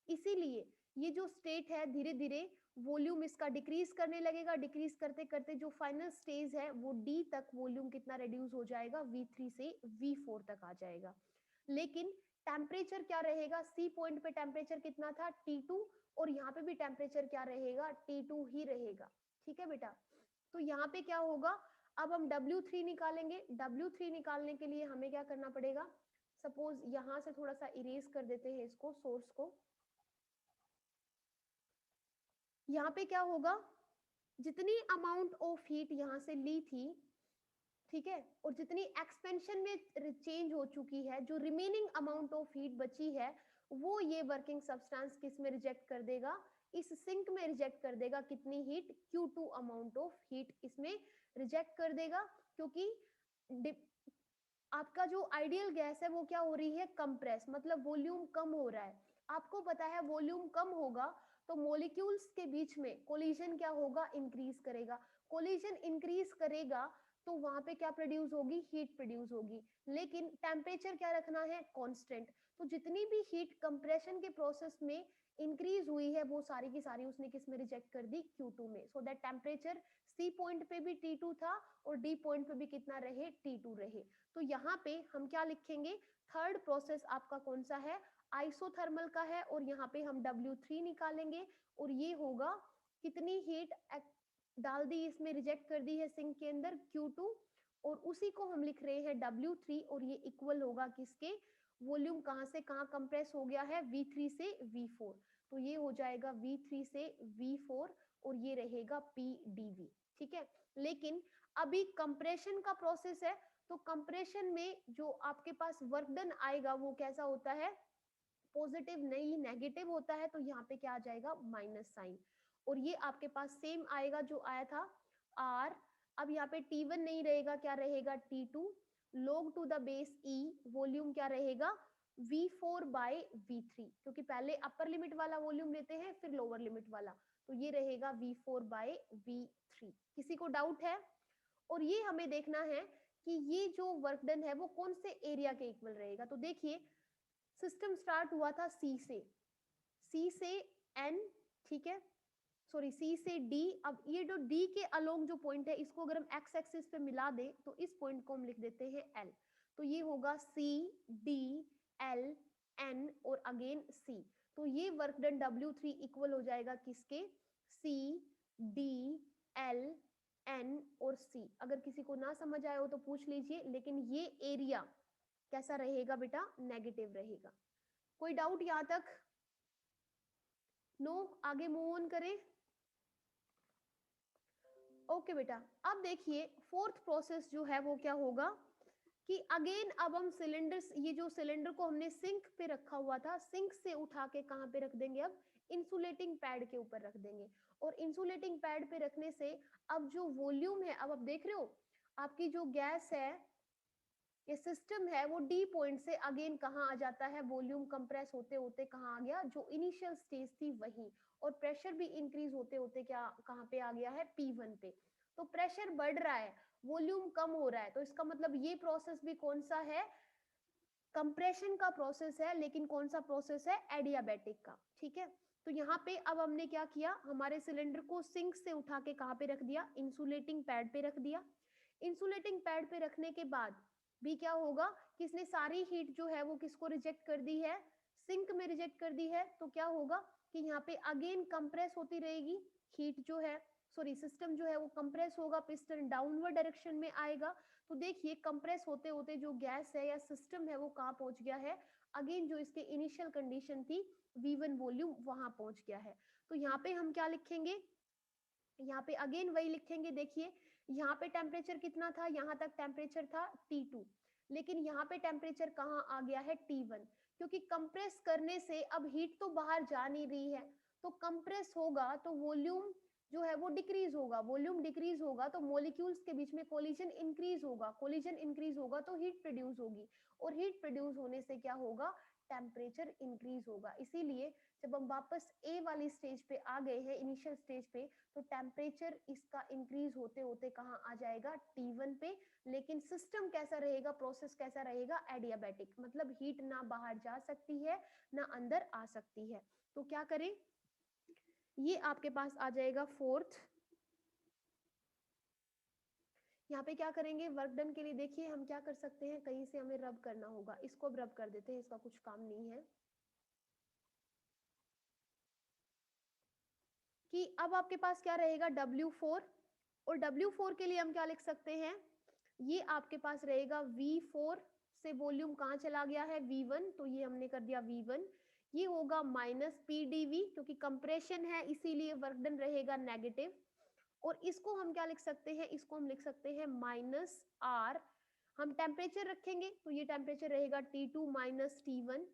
इसीलिए ये जो स्टेट है धीरे धीरे वॉल्यूम इसका डिक्रीज करने लगेगा, डिक्रीज करते करते जो फाइनल स्टेज है वो डी तक वॉल्यूम कितना रिड्यूस हो जाएगा, V3 से V4 तक आ जाएगा। लेकिन टेम्परेचर क्या रहेगा, सी पॉइंट पे टेम्परेचर कितना था, T2, और यहाँ पे भी टेम्परेचर क्या रहेगा, T2 ही रहेगा, ठीक है बेटा। तो यहाँ पे क्या होगा, अब हम W3 निकालेंगे। W3 निकालने के लिए हमें क्या करना पड़ेगा, सपोज यहां से थोड़ा सा इरेज कर देते हैं इसको, सोर्स को। यहाँ पे क्या होगा, जितनी अमाउंट ऑफ हीट यहाँ से ली थी, ठीक है, और जितनी एक्सपेंशन में चेंज हो चुकी है, जो रिमेनिंग अमाउंट ऑफ हीट बची है वो ये वर्किंग सब्सटेंस किस में रिजेक्ट कर देगा, इस सिंक में रिजेक्ट कर देगा। कितनी heat, Q2 amount of heat इसमें रिजेक्ट कर देगा, क्योंकि आपका जो आइडियल गैस है वो क्या हो रही है, कंप्रेस, मतलब वॉल्यूम कम हो रहा है। आपको पता है वॉल्यूम कम होगा तो मॉलिक्यूल्स के बीच में कोलिजन क्या होगा, इंक्रीज करेगा। कोलिजन इंक्रीज करेगा तो वहां पे क्या प्रोड्यूस होगी, हीट प्रोड्यूस होगी। लेकिन टेम्परेचर क्या रखना है, कांस्टेंट। तो जितनी भी हीट कंप्रेशन के प्रोसेस में इंक्रीज हुई है वो सारी की सारी उसने किस में रिजेक्ट कर दी, Q2 में। So that temperature C point पे भी T2 था और D पॉइंट पे भी कितना रहे, T2 रहे। तो यहाँ पे हम क्या लिखेंगे, थर्ड प्रोसेस आपका कौन सा है, आइसोथर्मल का है, और यहाँ पे हम W3 निकालेंगे और ये होगा कितनी हीट डाल दी इसमें, रिजेक्ट कर दी है सिंक के अंदर, Q2, और उसी को हम लिख रहे हैं W3, और ये इक्वल होगा किसके, वॉल्यूम कहां से कहां कंप्रेस हो गया है, V3 से V4, तो ये हो जाएगा V3 से V4 और ये रहेगा PdV, ठीक है। लेकिन अभी कंप्रेशन का प्रोसेस है, तो कंप्रेशन में जो आपके पास वर्क डन आएगा वो कैसा होता है, पॉजिटिव नहीं नेगेटिव होता है, तो यहाँ पे क्या आ जाएगा, माइनस साइन, और ये आपके पास सेम आएगा जो आया था R। अब यहाँ पे T1 नहीं रहेगा, क्या रहेगा, T2 log to the base E, volume क्या रहेगा, V4 बाय V3, क्योंकि पहले अपर लिमिट वाला वॉल्यूम लेते हैं फिर लोअर लिमिट वाला, तो ये रहेगा V4 बाय V3। किसी को डाउट है? और ये हमें देखना है कि ये जो वर्क डन है वो कौन से एरिया के इक्वल रहेगा। तो देखिए सिस्टम स्टार्ट हुआ था सी से एन, ठीक है, सॉरी सी से डी। अब ये जो डी के अलोंग जो पॉइंट है इसको अगर हम एक्स एक्सिस पे मिला दे तो इस पॉइंट को हम लिख देते हैं एल, तो ये होगा सी डी एल एन और अगेन सी, तो ये वर्क डन W3 इक्वल हो जाएगा किसके, सी डी एल एन और सी। अगर किसी को ना समझ आए हो तो पूछ लीजिए, लेकिन ये एरिया कैसा रहेगा बेटा, नेगेटिव रहेगा। कोई डाउट यहां तक? नो, आगे मूव ऑन करें। ओके बेटा, अब देखिए फोर्थ प्रोसेस जो है वो क्या होगा कि अगेन अब हम सिलेंडर्स, ये जो सिलेंडर को हमने सिंक पे रखा हुआ था, सिंक से उठा के कहां पे रख देंगे, अब इंसुलेटिंग पैड के ऊपर रख देंगे, और इंसुलेटिंग पैड पे रखने से अब जो वॉल्यूम है, अब आप देख रहे हो आपकी जो गैस है, ये सिस्टम है, वो डी पॉइंट से अगेन कहाँ आ जाता है, वॉल्यूम कंप्रेस होते होते कहाँ आ गया, जो इनिशियल स्टेज थी वही, और प्रेशर भी इंक्रीज होते होते क्या कहाँ पे आ गया है, P1 पे। तो प्रेशर बढ़ रहा है, वॉल्यूम कम हो रहा है, तो इसका मतलब ये प्रोसेस भी कौन सा है, कंप्रेशन का प्रोसेस है, लेकिन कौन सा प्रोसेस है, एडियाबैटिक का, ठीक है। तो यहाँ पे अब हमने क्या किया, हमारे सिलेंडर को सिंक से उठा के कहाँ पे रख दिया, इंसुलेटिंग पैड पे रख दिया। इंसुलेटिंग पैड पे रखने के बाद भी क्या होगा, किसने सारी हीट जो है वो किसको रिजेक्ट कर दी है, सिंक में रिजेक्ट कर दी है, तो क्या होगा कि यहाँ पे अगेन कंप्रेस होती रहेगी हीट जो है, सॉरी सिस्टम जो है वो कंप्रेस होगा, पिस्टन डाउनवर्ड डायरेक्शन में आएगा। तो देखिए कंप्रेस होते होते जो गैस है या सिस्टम है वो कहाँ पहुंच गया है, अगेन जो इसके इनिशियल कंडीशन थी V1 वॉल्यूम वहां पहुंच गया है। तो यहाँ पे हम क्या लिखेंगे, यहाँ पे अगेन वही लिखेंगे, देखिए यहाँ पे टेम्परेचर कितना था, यहाँ तक टेम्परेचर था T2, लेकिन यहाँ पे टेम्परेचर कहाँ आ गया है, T1, क्योंकि कंप्रेस करने से अब हीट तो बाहर जा नहीं रही है, तो कंप्रेस होगा तो वॉल्यूम जो है वो डिक्रीज होगा, वॉल्यूम डिक्रीज होगा तो मॉलिक्यूल्स के बीच में कोलिजन इंक्रीज होगा, कोलिजन इंक्रीज होगा तो हीट प्रोड्यूस होगी, और हीट प्रोड्यूस होने से क्या होगा, टेम्परेचर इंक्रीज होगा। इसीलिए जब हम वापस ए वाली स्टेज पे आ गए हैं, इनिशियल स्टेज पे, तो टेम्परेचर इसका इंक्रीज होते होते कहाँ आ जाएगा, T1 पे, लेकिन सिस्टम कैसा रहेगा, प्रोसेस कैसा रहेगा, एडियाबैटिक, मतलब हीट ना बाहर जा सकती है ना अंदर आ सकती है। तो क्या करें, ये आपके पास आ जाएगा फोर्थ। यहाँ पे क्या करेंगे, वर्क डन के लिए देखिए हम क्या कर सकते हैं, कहीं से हमें रब करना होगा, इसको अब रब कर देते हैं, इसका कुछ काम नहीं है। कि अब आपके पास क्या रहेगा, W4, और W4 के लिए हम क्या लिख सकते हैं, ये आपके पास रहेगा V4 से वॉल्यूम कहाँ चला गया है, V1, तो ये हमने कर दिया V1, ये होगा माइनस PdV, क्योंकि कंप्रेशन है इसीलिए वर्क डन रहेगा नेगेटिव, और इसको हम क्या लिख सकते हैं, इसको हम लिख सकते हैं माइनस R। हम टेम्परेचर रखेंगे तो ये टेम्परेचर रहेगा T2 minus T1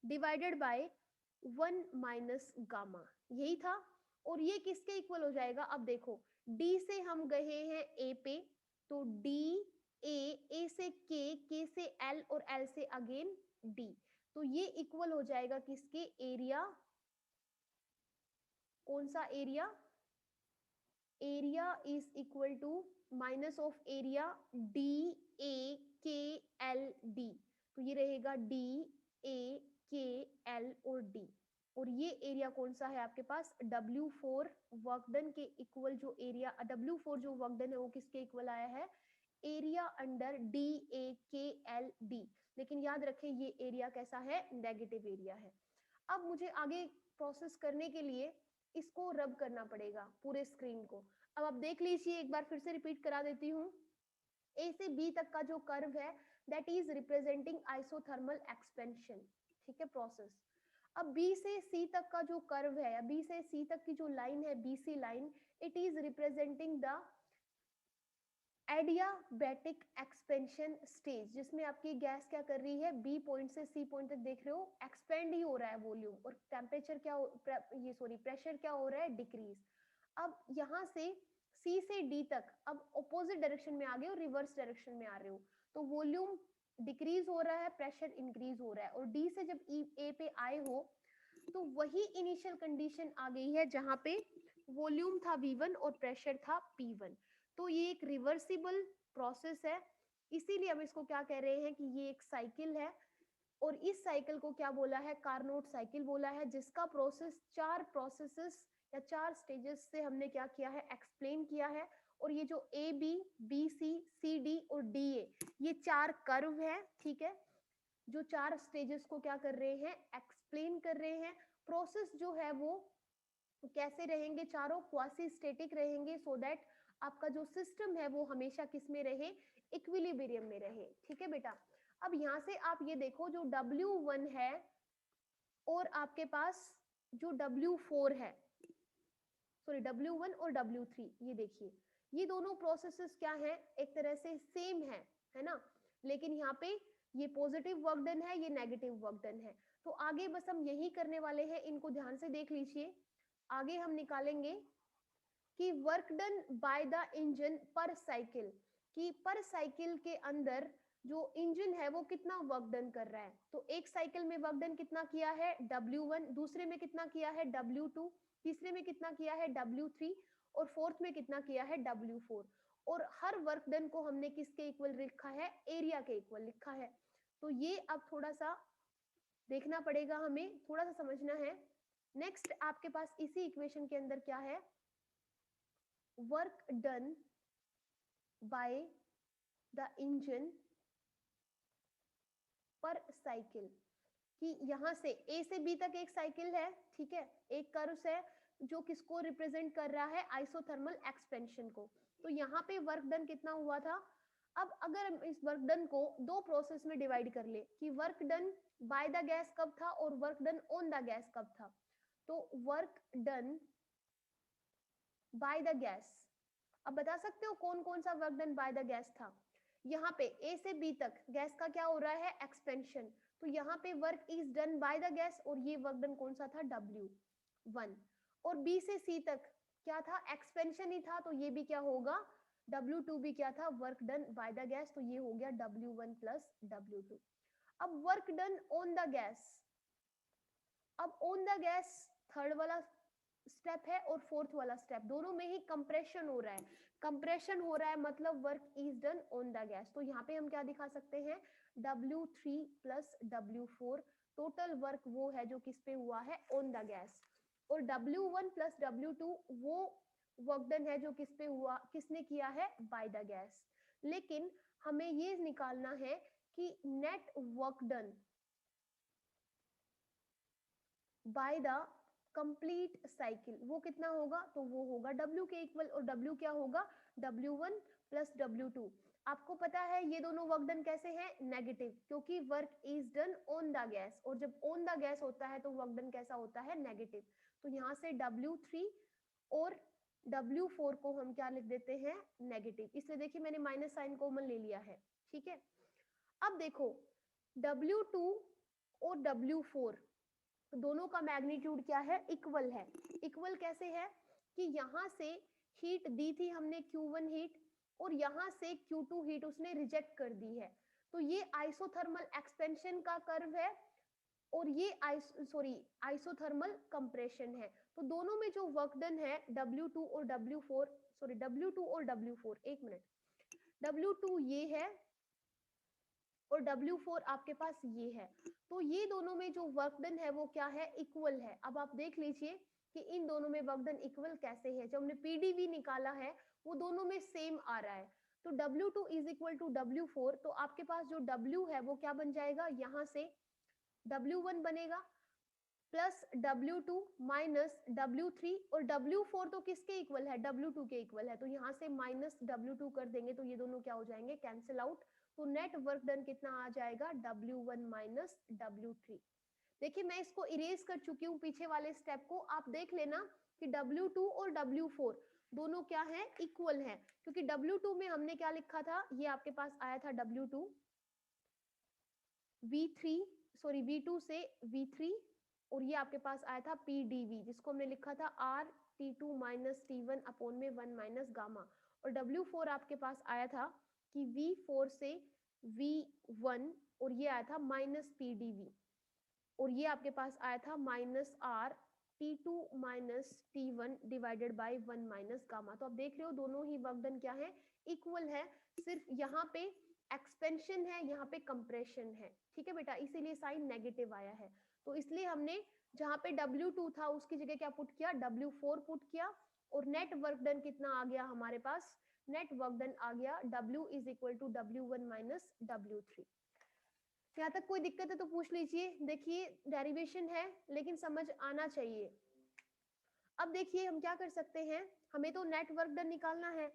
divided by 1 minus gamma, यही था। और ये किसके इक्वल हो जाएगा, अब देखो D से हम गए हैं A पे, तो D A से K से L और L से अगेन D, तो ये इक्वल हो जाएगा किसके, एरिया, कौन सा area, area is equal to minus of area D A K L D, तो ये रहेगा D A के, एल और डी। और ये एरिया कौन सा है आपके पास, W4 वर्क डन के इक्वल जो एरिया, W4 जो वर्क डन है वो किसके इक्वल आया है, एरिया अंडर डी ए के एल डी। लेकिन याद रखें ये एरिया कैसा है, नेगेटिव एरिया है। अब मुझे आगे प्रोसेस करने के लिए इसको रब करना पड़ेगा पूरे स्क्रीन को। अब आप देख लीजिए, एक बार फिर से रिपीट करा देती हूँ। ए से बी तक का जो कर्व है that is representing isothermal expansion, ठीक है, प्रोसेस। अब बी से सी तक का जो कर्व है, या बी से सी तक की जो लाइन है, BC line, it is representing the adiabatic expansion stage, जिसमें आपकी गैस क्या कर रही है, बी पॉइंट से सी पॉइंट तक देख रहे हो एक्सपेंड ही हो रहा है वॉल्यूम, और टेम्परेचर क्या ये सॉरी प्रेशर क्या हो रहा है, डिक्रीज। अब यहाँ से सी से डी तक अब ऑपोजिट डायरेक्शन में आ गए और रिवर्स डायरेक्शन में आ रहे हो, तो वॉल्यूम डिक्रीज हो रहा है, प्रेशर इंक्रीज हो रहा है। और डी से जब ए पे आए हो तो वही इनिशियल कंडीशन आ गई है जहां पे वॉल्यूम था V1 और प्रेशर था P1। तो ये एक रिवर्सिबल प्रोसेस है, इसीलिए हम इसको क्या कह रहे हैं कि ये एक साइकिल है। और इस साइकिल को क्या बोला है, कार्नोट साइकिल बोला है, जिसका प्रोसेस चार प्रोसेसेस या चार स्टेजेस से हमने क्या किया है, एक्सप्लेन किया है। और ये जो A B, B C, C D और डी ए, ये चार कर्व है, ठीक है, जो चार स्टेजेस को क्या कर रहे हैं, एक्सप्लेन कर रहे हैं। प्रोसेस जो है वो कैसे रहेंगे, चारों क्वासी स्टेटिक रहेंगे, सो दैट आपका जो सिस्टम है वो हमेशा किस में रहे, इक्विलिब्रियम में रहे, ठीक है बेटा। अब यहाँ से आप ये देखो, जो W1 है और आपके पास जो W4 है, सॉरी W1 और W3, ये देखिए ये दोनों प्रोसेसेस क्या है, एक तरह से सेम है ना, लेकिन यहाँ पे ये पॉजिटिव वर्क डन है, ये नेगेटिव वर्क डन है। तो आगे बस हम यही करने वाले हैं, इनको ध्यान से देख लीजिए। आगे हम निकालेंगे कि work done by the engine पर साइकिल, कि पर साइकिल के अंदर जो इंजन है वो कितना वर्क डन कर रहा है। तो एक साइकिल में वर्क डन कितना किया है, W1, दूसरे में कितना किया है, W2, तीसरे में कितना किया है, W3, और फोर्थ में कितना किया है, W4। और हर वर्क डन को हमने किसके इक्वल लिखा है, एरिया के इक्वल लिखा है। तो ये अब थोड़ा सा देखना पड़ेगा, हमें थोड़ा सा समझना है। नेक्स्ट आपके पास इसी इक्वेशन के अंदर क्या है, work done by the engine पर साइकिल, कि यहां से ए से बी तक एक साइकिल है, ठीक है, एक कर्व है जो किसको रिप्रेजेंट कर रहा है, आइसोथर्मल एक्सपेंशन को। तो यहाँ पे वर्क डन कितना हुआ था। अब अगर हम इस वर्क डन को दो प्रोसेस में डिवाइड कर ले, कि work done by the gas कब था और work done on the gas कब था, तो work done by the gas, अब बता सकते हो कौन कौन सा work done by the gas था। यहाँ पे ए से बी तक गैस का क्या हो रहा है, एक्सपेंशन, तो यहाँ पे work is done by the gas, और ये वर्क डन कौन सा था, W1। और बी से सी तक क्या था, एक्सपेंशन ही था, तो ये भी क्या होगा, W2 भी क्या था, work done by the gas, तो ये हो गया W1 प्लस W2। अब work done on the gas, अब ऑन द गैस थर्ड वाला स्टेप है और फोर्थ वाला स्टेप, दोनों में ही कंप्रेशन हो रहा है। कंप्रेशन हो रहा है मतलब work is done on the gas. तो यहाँ पे हम क्या दिखा सकते हैं, W3 plus W4, total work वो है जो किस पे हुआ है, ऑन द गैस। और W1 प्लस W2 वो वर्क डन है जो किस पे हुआ, किसने किया है, बाय द गैस। लेकिन हमें ये निकालना है कि net work done by the complete cycle वो कितना होगा, तो वो होगा W के इक्वल, और W क्या होगा, W1 प्लस W2। आपको पता है ये दोनों वर्क डन कैसे हैं, नेगेटिव, क्योंकि work is done on the gas, और जब ऑन द गैस होता है तो वर्क डन कैसा होता है, नेगेटिव। तो यहाँ से W3 और W4 को हम क्या लिख देते हैं, नेगेटिव, इसलिए देखिए मैंने माइनस साइन कॉमन ले लिया है, ठीक है। अब देखो W2 और W4 दोनों का मैग्नीट्यूड क्या है, इक्वल है। इक्वल कैसे है, कि यहाँ से हीट दी थी हमने Q1 हीट, और यहाँ से Q2 हीट उसने रिजेक्ट कर दी है। तो ये आइसोथर्मल एक्सपेंशन का कर्व है, और ये आइसोथर्मल कंप्रेशन है। तो दोनों में जो वर्क डन है W2 और W4, W2 और W4, एक मिनट, W2 ये है और W4 आपके पास ये है। तो ये दोनों में जो वर्क डन है वो क्या है, इक्वल है। अब आप देख लीजिए कि इन दोनों में वर्क डन इक्वल कैसे है। जब हमने पीडीवी निकाला है वो दोनों में सेम आ रहा है, तो W2 is equal to W4, तो आपके पास जो W है वो क्या बन जाएगा, यहाँ से W1 बनेगा प्लस W2 माइनस W3, और W4 तो किसके इक्वल है, W2 के इक्वल है, तो यहाँ से माइनस W2 कर देंगे तो ये दोनों क्या हो जाएंगे, कैंसिल आउट। तो नेट वर्क डन कितना आ जाएगा, W1 माइनस W3। देखिए मैं इसको इरेज कर चुकी हूँ पीछे वाले स्टेप को, आप देख लेना कि W2 और W4 दोनों क्या है, इक्वल है, क्योंकि W2 में हमने क्या लिखा था, ये आपके पास आया था W2 V3 सॉरी V2 से V3, और ये आपके पास आया था PdV, जिसको हमने लिखा था RT2 माइनस T1 अपॉन में 1 माइनस गामा, और W4 आपके पास आया था कि V4 से V1, और ये आया था माइनस PdV, और ये आपके पास आया था minus RT2 minus T1 divided by 1 minus gamma. तो आप देख रहे हो दोनों ही वर्क डन क्या है, इक्वल है, सिर्फ यहाँ पे एक्सपेंशन है, यहाँ पे कंप्रेशन है, ठीक है बेटा, इसीलिए साइन नेगेटिव आया है। तो इसलिए हमने जहाँ पे W2 था उसकी जगह क्या पुट किया, W4 पुट किया, और नेट वर्क डन कितना आ गया हमारे पास, नेट वर्क डन आ गया W is equal to W1 minus W3। यहाँ तक कोई दिक्कत है तो पूछ लीजिए। देखिए डेरिवेशन है लेकिन समझ आना चाहिए। अब देखिए हम क्या कर सकते हैं, हमें तो नेट वर्क डन निकालना है।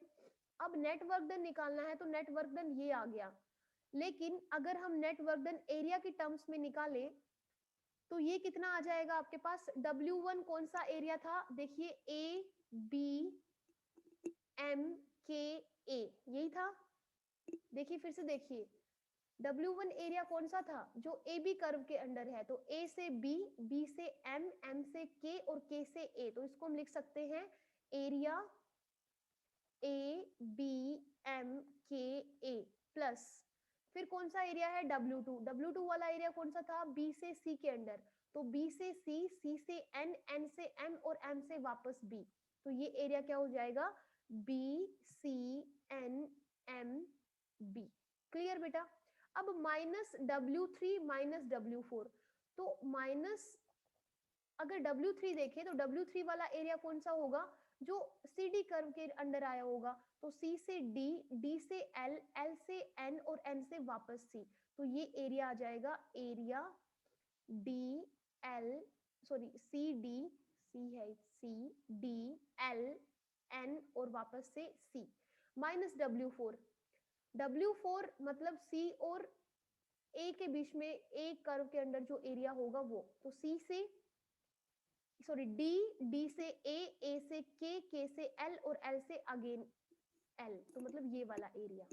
अब नेट वर्क डन निकालना है तो नेट वर्क डन ये आ गया, लेकिन अगर हम नेट वर्क डन एरिया की टर्म्स में निकालें तो ये कितना आ जाएगा आपके पास, W1 कौन सा एरिया था, देखिए ABMKA यही था। देखिए फिर से देखिए W1 एरिया कौन सा था, जो AB कर्व के अंडर है, तो A से B, B से M, M से K और K से A, तो इसको हम लिख सकते हैं एरिया ABMKA प्लस, फिर कौन सा एरिया है W2, W2 वाला एरिया कौन सा था, B से C के अंडर, तो B से C, C से N, N से M और M से वापस B, तो ये एरिया क्या हो जाएगा, BCNMB। क्लियर बेटा। अब माइनस W3 माइनस W4, तो माइनस अगर W3 देखें तो W3 वाला एरिया कौन सा होगा, जो CD कर्व के अंडर आया होगा, तो C से D, D से L, L से N और N से वापस C, तो ये एरिया आ जाएगा area DL sorry CD, C है CDL N और वापस से C माइनस W4 मतलब C और A के बीच में एक कर्व के अंडर जो एरिया होगा वो, तो C से सॉरी D से A से K से L और L से अगेन L, तो मतलब ये वाला एरिया,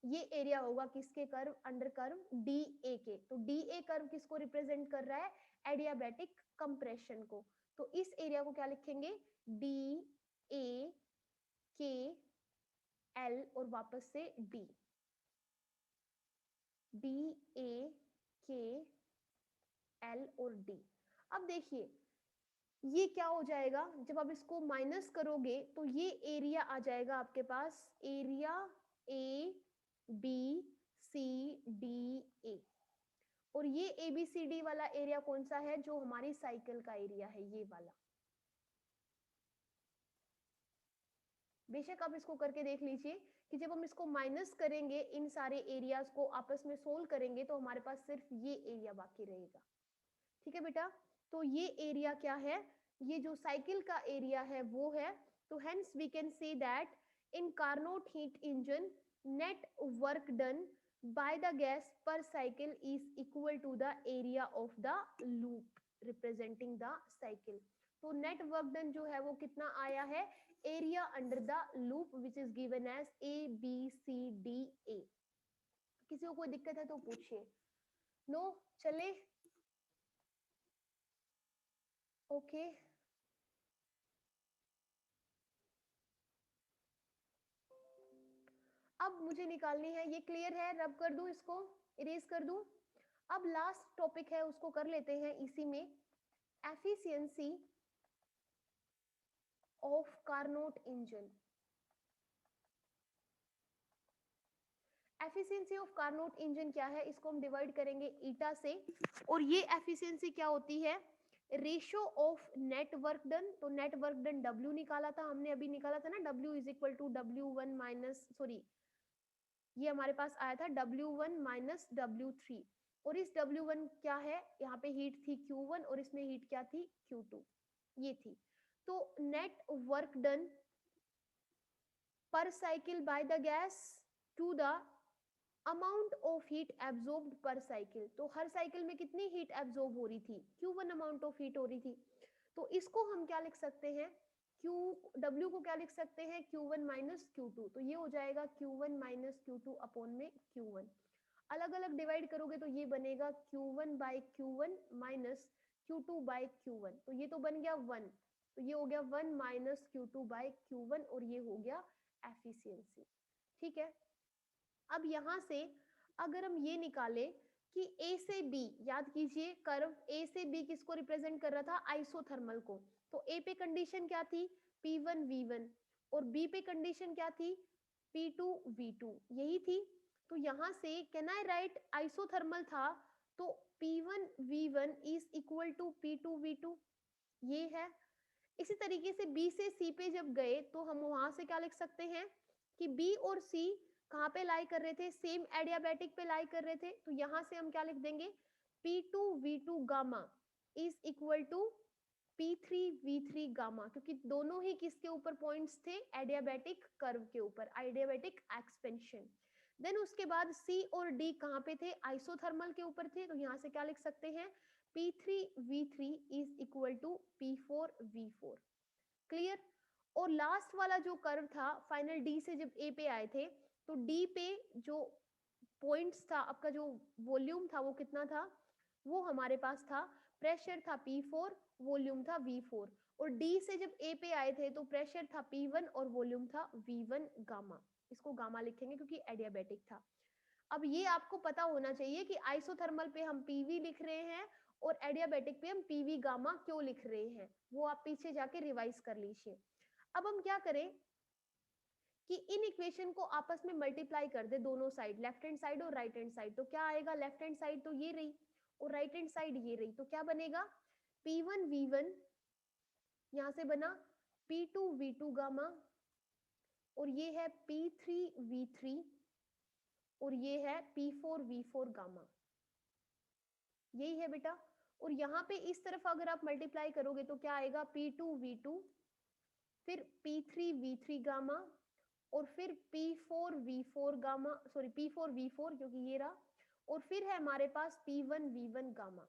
ये एरिया होगा किसके कर्व, अंडर कर्व DA के। तो DA कर्व किसको रिप्रेजेंट कर रहा है, एडियाबैटिक कंप्रेशन को, तो इस एरिया को क्या लिखेंगे, DAKL और वापस से DAKL और D। अब देखिए ये क्या हो जाएगा, जब आप इसको माइनस करोगे तो ये एरिया आ जाएगा आपके पास, एरिया ABCDA, और ये ABCD वाला एरिया कौन सा है, जो हमारी साइकिल का एरिया है, ये वाला। बेशक आप इसको करके देख लीजिए कि जब हम इसको माइनस करेंगे, इन सारे एरियाज को आपस में सोल्व करेंगे तो हमारे पास सिर्फ ये एरिया बाकी रहेगा, ठीक है बेटा। तो ये एरिया क्या है, ये जो साइकिल का एरिया है वो है, तो hence we can say that in Carnot heat engine net work done by the gas per cycle is equal to the area of the loop representing the cycle. तो नेट वर्क डन जो है वो कितना आया है, area under the loop which is given as ABCDA। किसी को कोई दिक्कत है तो पूछिए, नो चले, ओके अब मुझे निकालनी है, ये क्लियर है, रब कर दूं इसको, इरेज कर दूं। अब लास्ट टॉपिक है उसको कर लेते हैं इसी में, efficiency of Carnot engine. Efficiency of Carnot engine क्या है, इसको हम डिवाइड करेंगे ईटा से, और ये एफिशिएंसी क्या होती है, ratio of net work done. तो नेट वर्क डन W निकाला था हमने, अभी निकाला था ना, W is equal to W1 minus, sorry ये हमारे पास आया था W1 माइनस W3, और इस W1 क्या है, यहाँ पे हीट थी Q1 और इसमें हीट क्या थी Q2, ये थी। तो net work done per cycle by the gas to the amount of heat absorbed per cycle, तो हर साइकिल में कितनी हीट एब्जॉर्ब हो रही थी, Q1 अमाउंट ऑफ हीट हो रही थी। तो इसको हम क्या लिख सकते हैं, Q W को क्या लिख सकते हैं, Q1 माइनस Q2, तो ये हो जाएगा Q1 माइनस Q2 अपॉन में Q1। अलग अलग डिवाइड करोगे तो ये बनेगा Q1 by Q1 minus Q2 by Q1, तो ये तो बन गया 1, तो ये हो गया 1 माइनस Q2 बाई Q1, और ये हो गया एफिशिएंसी। ठीक है, अब यहां से अगर हम ये निकाले कि ए से बी, याद कीजिए कर्व ए से बी किसको रिप्रेजेंट कर रहा था, आइसोथर्मल को। तो ए पे कंडीशन क्या थी, P1 V1, और बी पे कंडीशन क्या थी, P2 V2, यही थी। तो यहां से कैन आई राइट, आइसोथर्मल था तो P1 V1 is equal to P2 V2, ये है। इसी तरीके से बी से सी पे जब गए तो हम वहां से क्या लिख सकते हैं कि बी और सी कहाँ पे लाई कर रहे थे, सेम एडियाबैटिक पे लाई कर रहे थे, तो यहां से हम क्या लिख देंगे, P2V2 gamma is equal to P3V3 gamma, क्योंकि दोनों ही किसके ऊपर पॉइंट्स थे, एडियाबैटिक कर्व के ऊपर, एडियाबैटिक एक्सपेंशन। देन उसके बाद सी और डी कहाँ पे थे, आइसोथर्मल के ऊपर थे, तो यहाँ से क्या लिख सकते हैं, P3V3 is equal to P4V4। Clear. और लास्ट वाला जो कर्व था फाइनल डी से जब ए पे आए थे, तो डी पे जो पॉइंट्स था, आपका जो वॉल्यूम था वो कितना था, वो हमारे पास था, प्रेशर था P4, वॉल्यूम था V4, और डी से जब ए पे आए थे तो प्रेशर था P1 और वॉल्यूम था V1 गामा, इसको गामा लिखेंगे क्योंकि एडियाबैटिक था। अब ये आपको पता होना चाहिए कि आइसोथर्मल पे हम पीवी लिख रहे हैं और एडियाबैटिक पे हम पीवी गामा क्यों लिख रहे हैं, वो आप पीछे जाके रिवाइज कर लीजिए। अब हम क्या करें कि इन इक्वेशन को आपस में मल्टीप्लाई कर दे, दोनों साइड, लेफ्ट हैंड साइड और राइट हैंड साइड, तो क्या आएगा, लेफ्ट हैंड साइड तो ये रही और राइट हैंड साइड ये रही, तो क्या बनेगा, P1V1 यहां से बना P2V2 गामा, और ये है P3V3, और ये है P4V4 गामा, यही है बेटा। और यहाँ पे इस तरफ अगर आप मल्टीप्लाई करोगे तो क्या आएगा, P2V2, फिर P3V3 गामा, और फिर P4V4 गामा, सॉरी P4V4 क्योंकि ये रहा, और फिर है हमारे पास P1V1 गामा।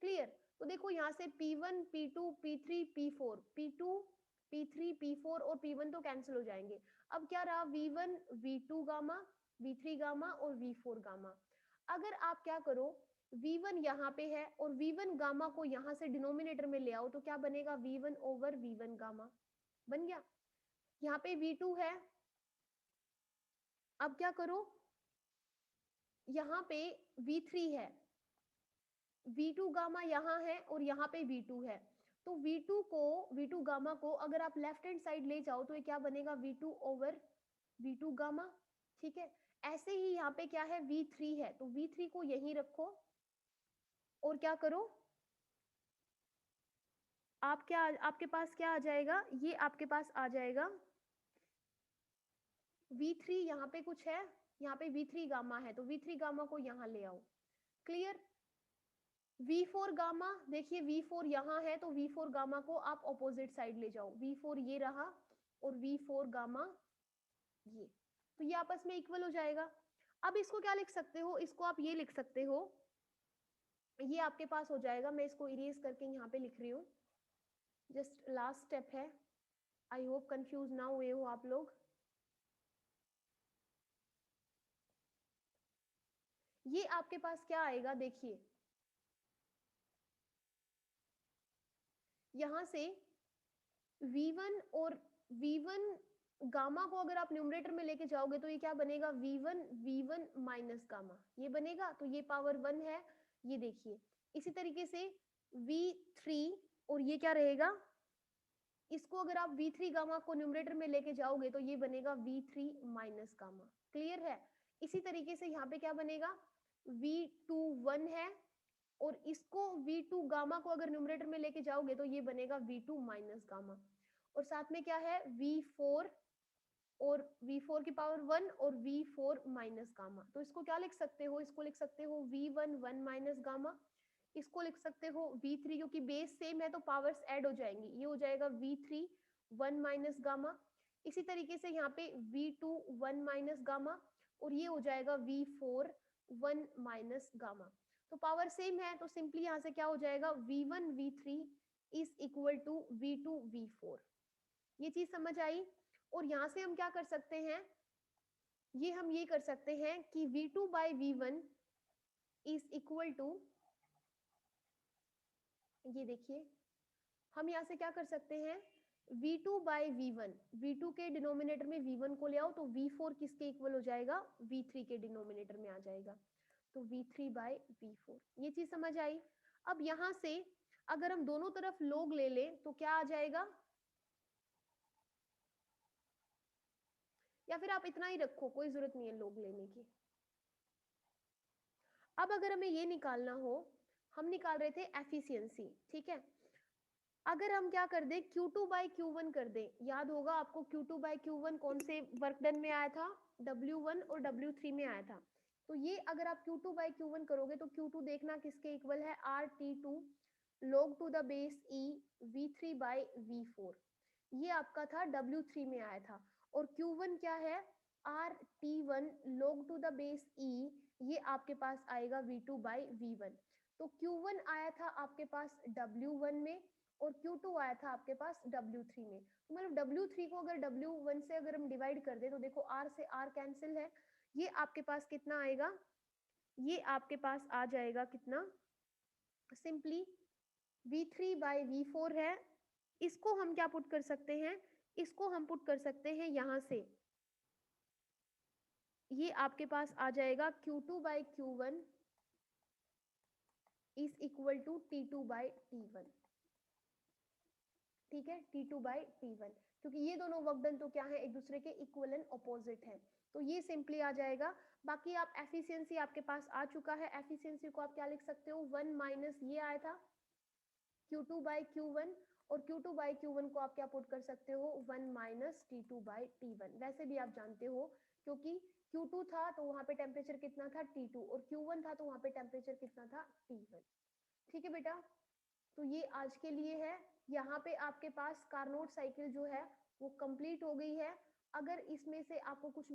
क्लियर। तो देखो यहाँ से P1 P2 P3 P4, P2 P3 P4 और P1 तो कैंसिल हो जाएंगे। अब क्या रहा, V1 V2 gamma, V3 gamma और V4 गामा। अगर आप क्या करो, V1 यहाँ पे है और V1 गामा को यहाँ से डिनोमिनेटर में ले आओ, तो क्या बनेगा, V1 ओवर V1 गामा बन गया। यहाँ पे V2 है, अब क्या करो, यहाँ पे V3 है, V2 गामा यहाँ है और यहाँ पे V2 है, तो V2 गामा को अगर आप लेफ्ट हैंड साइड ले जाओ तो ये क्या बनेगा, V2 ओवर V2 गामा। ठीक है, ऐसे ही यहाँ पे क्या है, V3 है, तो V3 को यहीं रखो और क्या करो, आप क्या, आपके पास क्या आ जाएगा, ये आपके पास आ जाएगा V3, यहाँ पे कुछ है, यहाँ पे V3 गामा है, तो V3 गामा को यहाँ ले आओ। क्लियर। V4 गामा, देखिए V4 यहाँ है तो V4 गामा को आप ऑपोजिट साइड ले जाओ, V4 ये रहा और V4 गामा ये, तो ये आपस में इक्वल हो जाएगा। अब इसको क्या लिख सकते हो, इसको आप ये लिख सकते हो, ये आपके पास हो जाएगा, मैं इसको इरेज करके यहाँ पे लिख रही हूँ, जस्ट लास्ट स्टेप है, आई होप कंफ्यूज ना हुए हो आप लोग। ये आपके पास क्या आएगा, देखिए यहां से V1 और V1 गामा को अगर आप न्यूमरेटर में लेके जाओगे तो ये क्या बनेगा, V1 माइनस गामा, ये बनेगा, तो ये पावर 1 है, ये देखिए। इसी तरीके से V3, और ये क्या रहेगा, इसको अगर आप V3 गामा को न्यूमरेटर में लेके जाओगे तो ये बनेगा V3 माइनस गामा। क्लियर है। इसी तरीके से यहाँ पे क्या बनेगा, V2 1 है, और इसको V2 गामा को अगर न्यूमरेटर में लेके जाओगे तो ये बनेगा V2 माइनस गामा, और साथ में क्या है V4, और V4 की पावर 1 और V4 माइनस गामा। तो इसको क्या लिख सकते हो, इसको लिख सकते हो V1 1 माइनस गामा, इसको लिख सकते हो V3, क्योंकि बेस सेम है तो पावर्स ऐड हो जाएंगी, ये हो जाएगा V3 1 माइनस गामा। इसी तरीके से यहाँ पे V2 1 माइनस गामा, और ये हो जाएगा V4 1 माइनस गामा। तो पावर सेम है तो सिंपली यहाँ से क्या हो जाएगा, V1 V3 is equal to V2 V4। ये चीज समझ आई। और यहाँ से हम क्या कर सकते हैं, ये हम ये कर सकते हैं कि V2 by V1 is equal to, ये देखिए हम यहाँ से क्या कर सकते हैं, V2 बाई V1, V2 के डिनोमिनेटर में V1 को ले आओ तो V4 किसके इक्वल हो जाएगा, V3 के डिनोमिनेटर में आ जाएगा, तो V3 बाई V4। ये चीज समझ आई। अब यहाँ से अगर हम दोनों तरफ लोग ले लें तो क्या आ जाएगा, या फिर आप इतना ही रखो, कोई जरूरत नहीं है लोग लेने की। अब अगर हमें ये निकालना हो, हम निकाल रहे थे एफिशिएंसी, ठीक है। अगर हम क्या कर दें, Q2 बाई Q1 कर दें, याद होगा आपको Q2 बाई Q1 कौन से वर्क डन में आया था, W1 और W3 में आया था। तो ये अगर आप Q2 बाई Q1 करोगे तो Q2 देखना किसके इक्वल है, RT2 log to the base E V3 by V4, ये आपका था W3 में आया था। और Q1 क्या है, RT1 log to the base E, ये आपके पास आएगा V2 बाई V1। तो Q1 आया था आपके पास W1 में, और Q2 आया था आपके पास W3 में। तो मतलब W3 को अगर W1 से अगर हम डिवाइड कर दे तो देखो R से R कैंसिल है, ये आपके पास कितना आएगा, ये आपके पास आ जाएगा कितना, सिंपली V3 बाई V4 है। इसको हम क्या पुट कर सकते हैं, इसको हम पुट कर सकते हैं यहाँ से, ये आपके पास आ जाएगा Q2 by Q1 is equal to T2 by T1, ठीक है, T2 बाई T1, क्योंकि ये दोनों वर्क डन तो क्या है, एक दूसरे के इक्वल एंड ऑपोजिट है। तो ये सिंपली आ जाएगा। बाकी आप एफिशिएंसी आपके पास आ चुका है, एफिशिएंसी को आप क्या लिख सकते हो, 1 माइनस ये आया था Q2 बाई Q1, और Q2 बाई Q1 को आप क्या पुट कर सकते हो, 1 माइनस T2 बाई T1। वैसे भी आप जानते हो क्योंकि Q2 था तो वहां पे टेम्परेचर कितना था T2, और Q1 था तो वहां पे टेम्परेचर कितना था T1। ठीक है बेटा, तो ये आज के लिए है। यहाँ पे आपके पास कार्नोट साइकिल जो है वो कंप्लीट हो गई है। अगर इसमें से आपको कुछ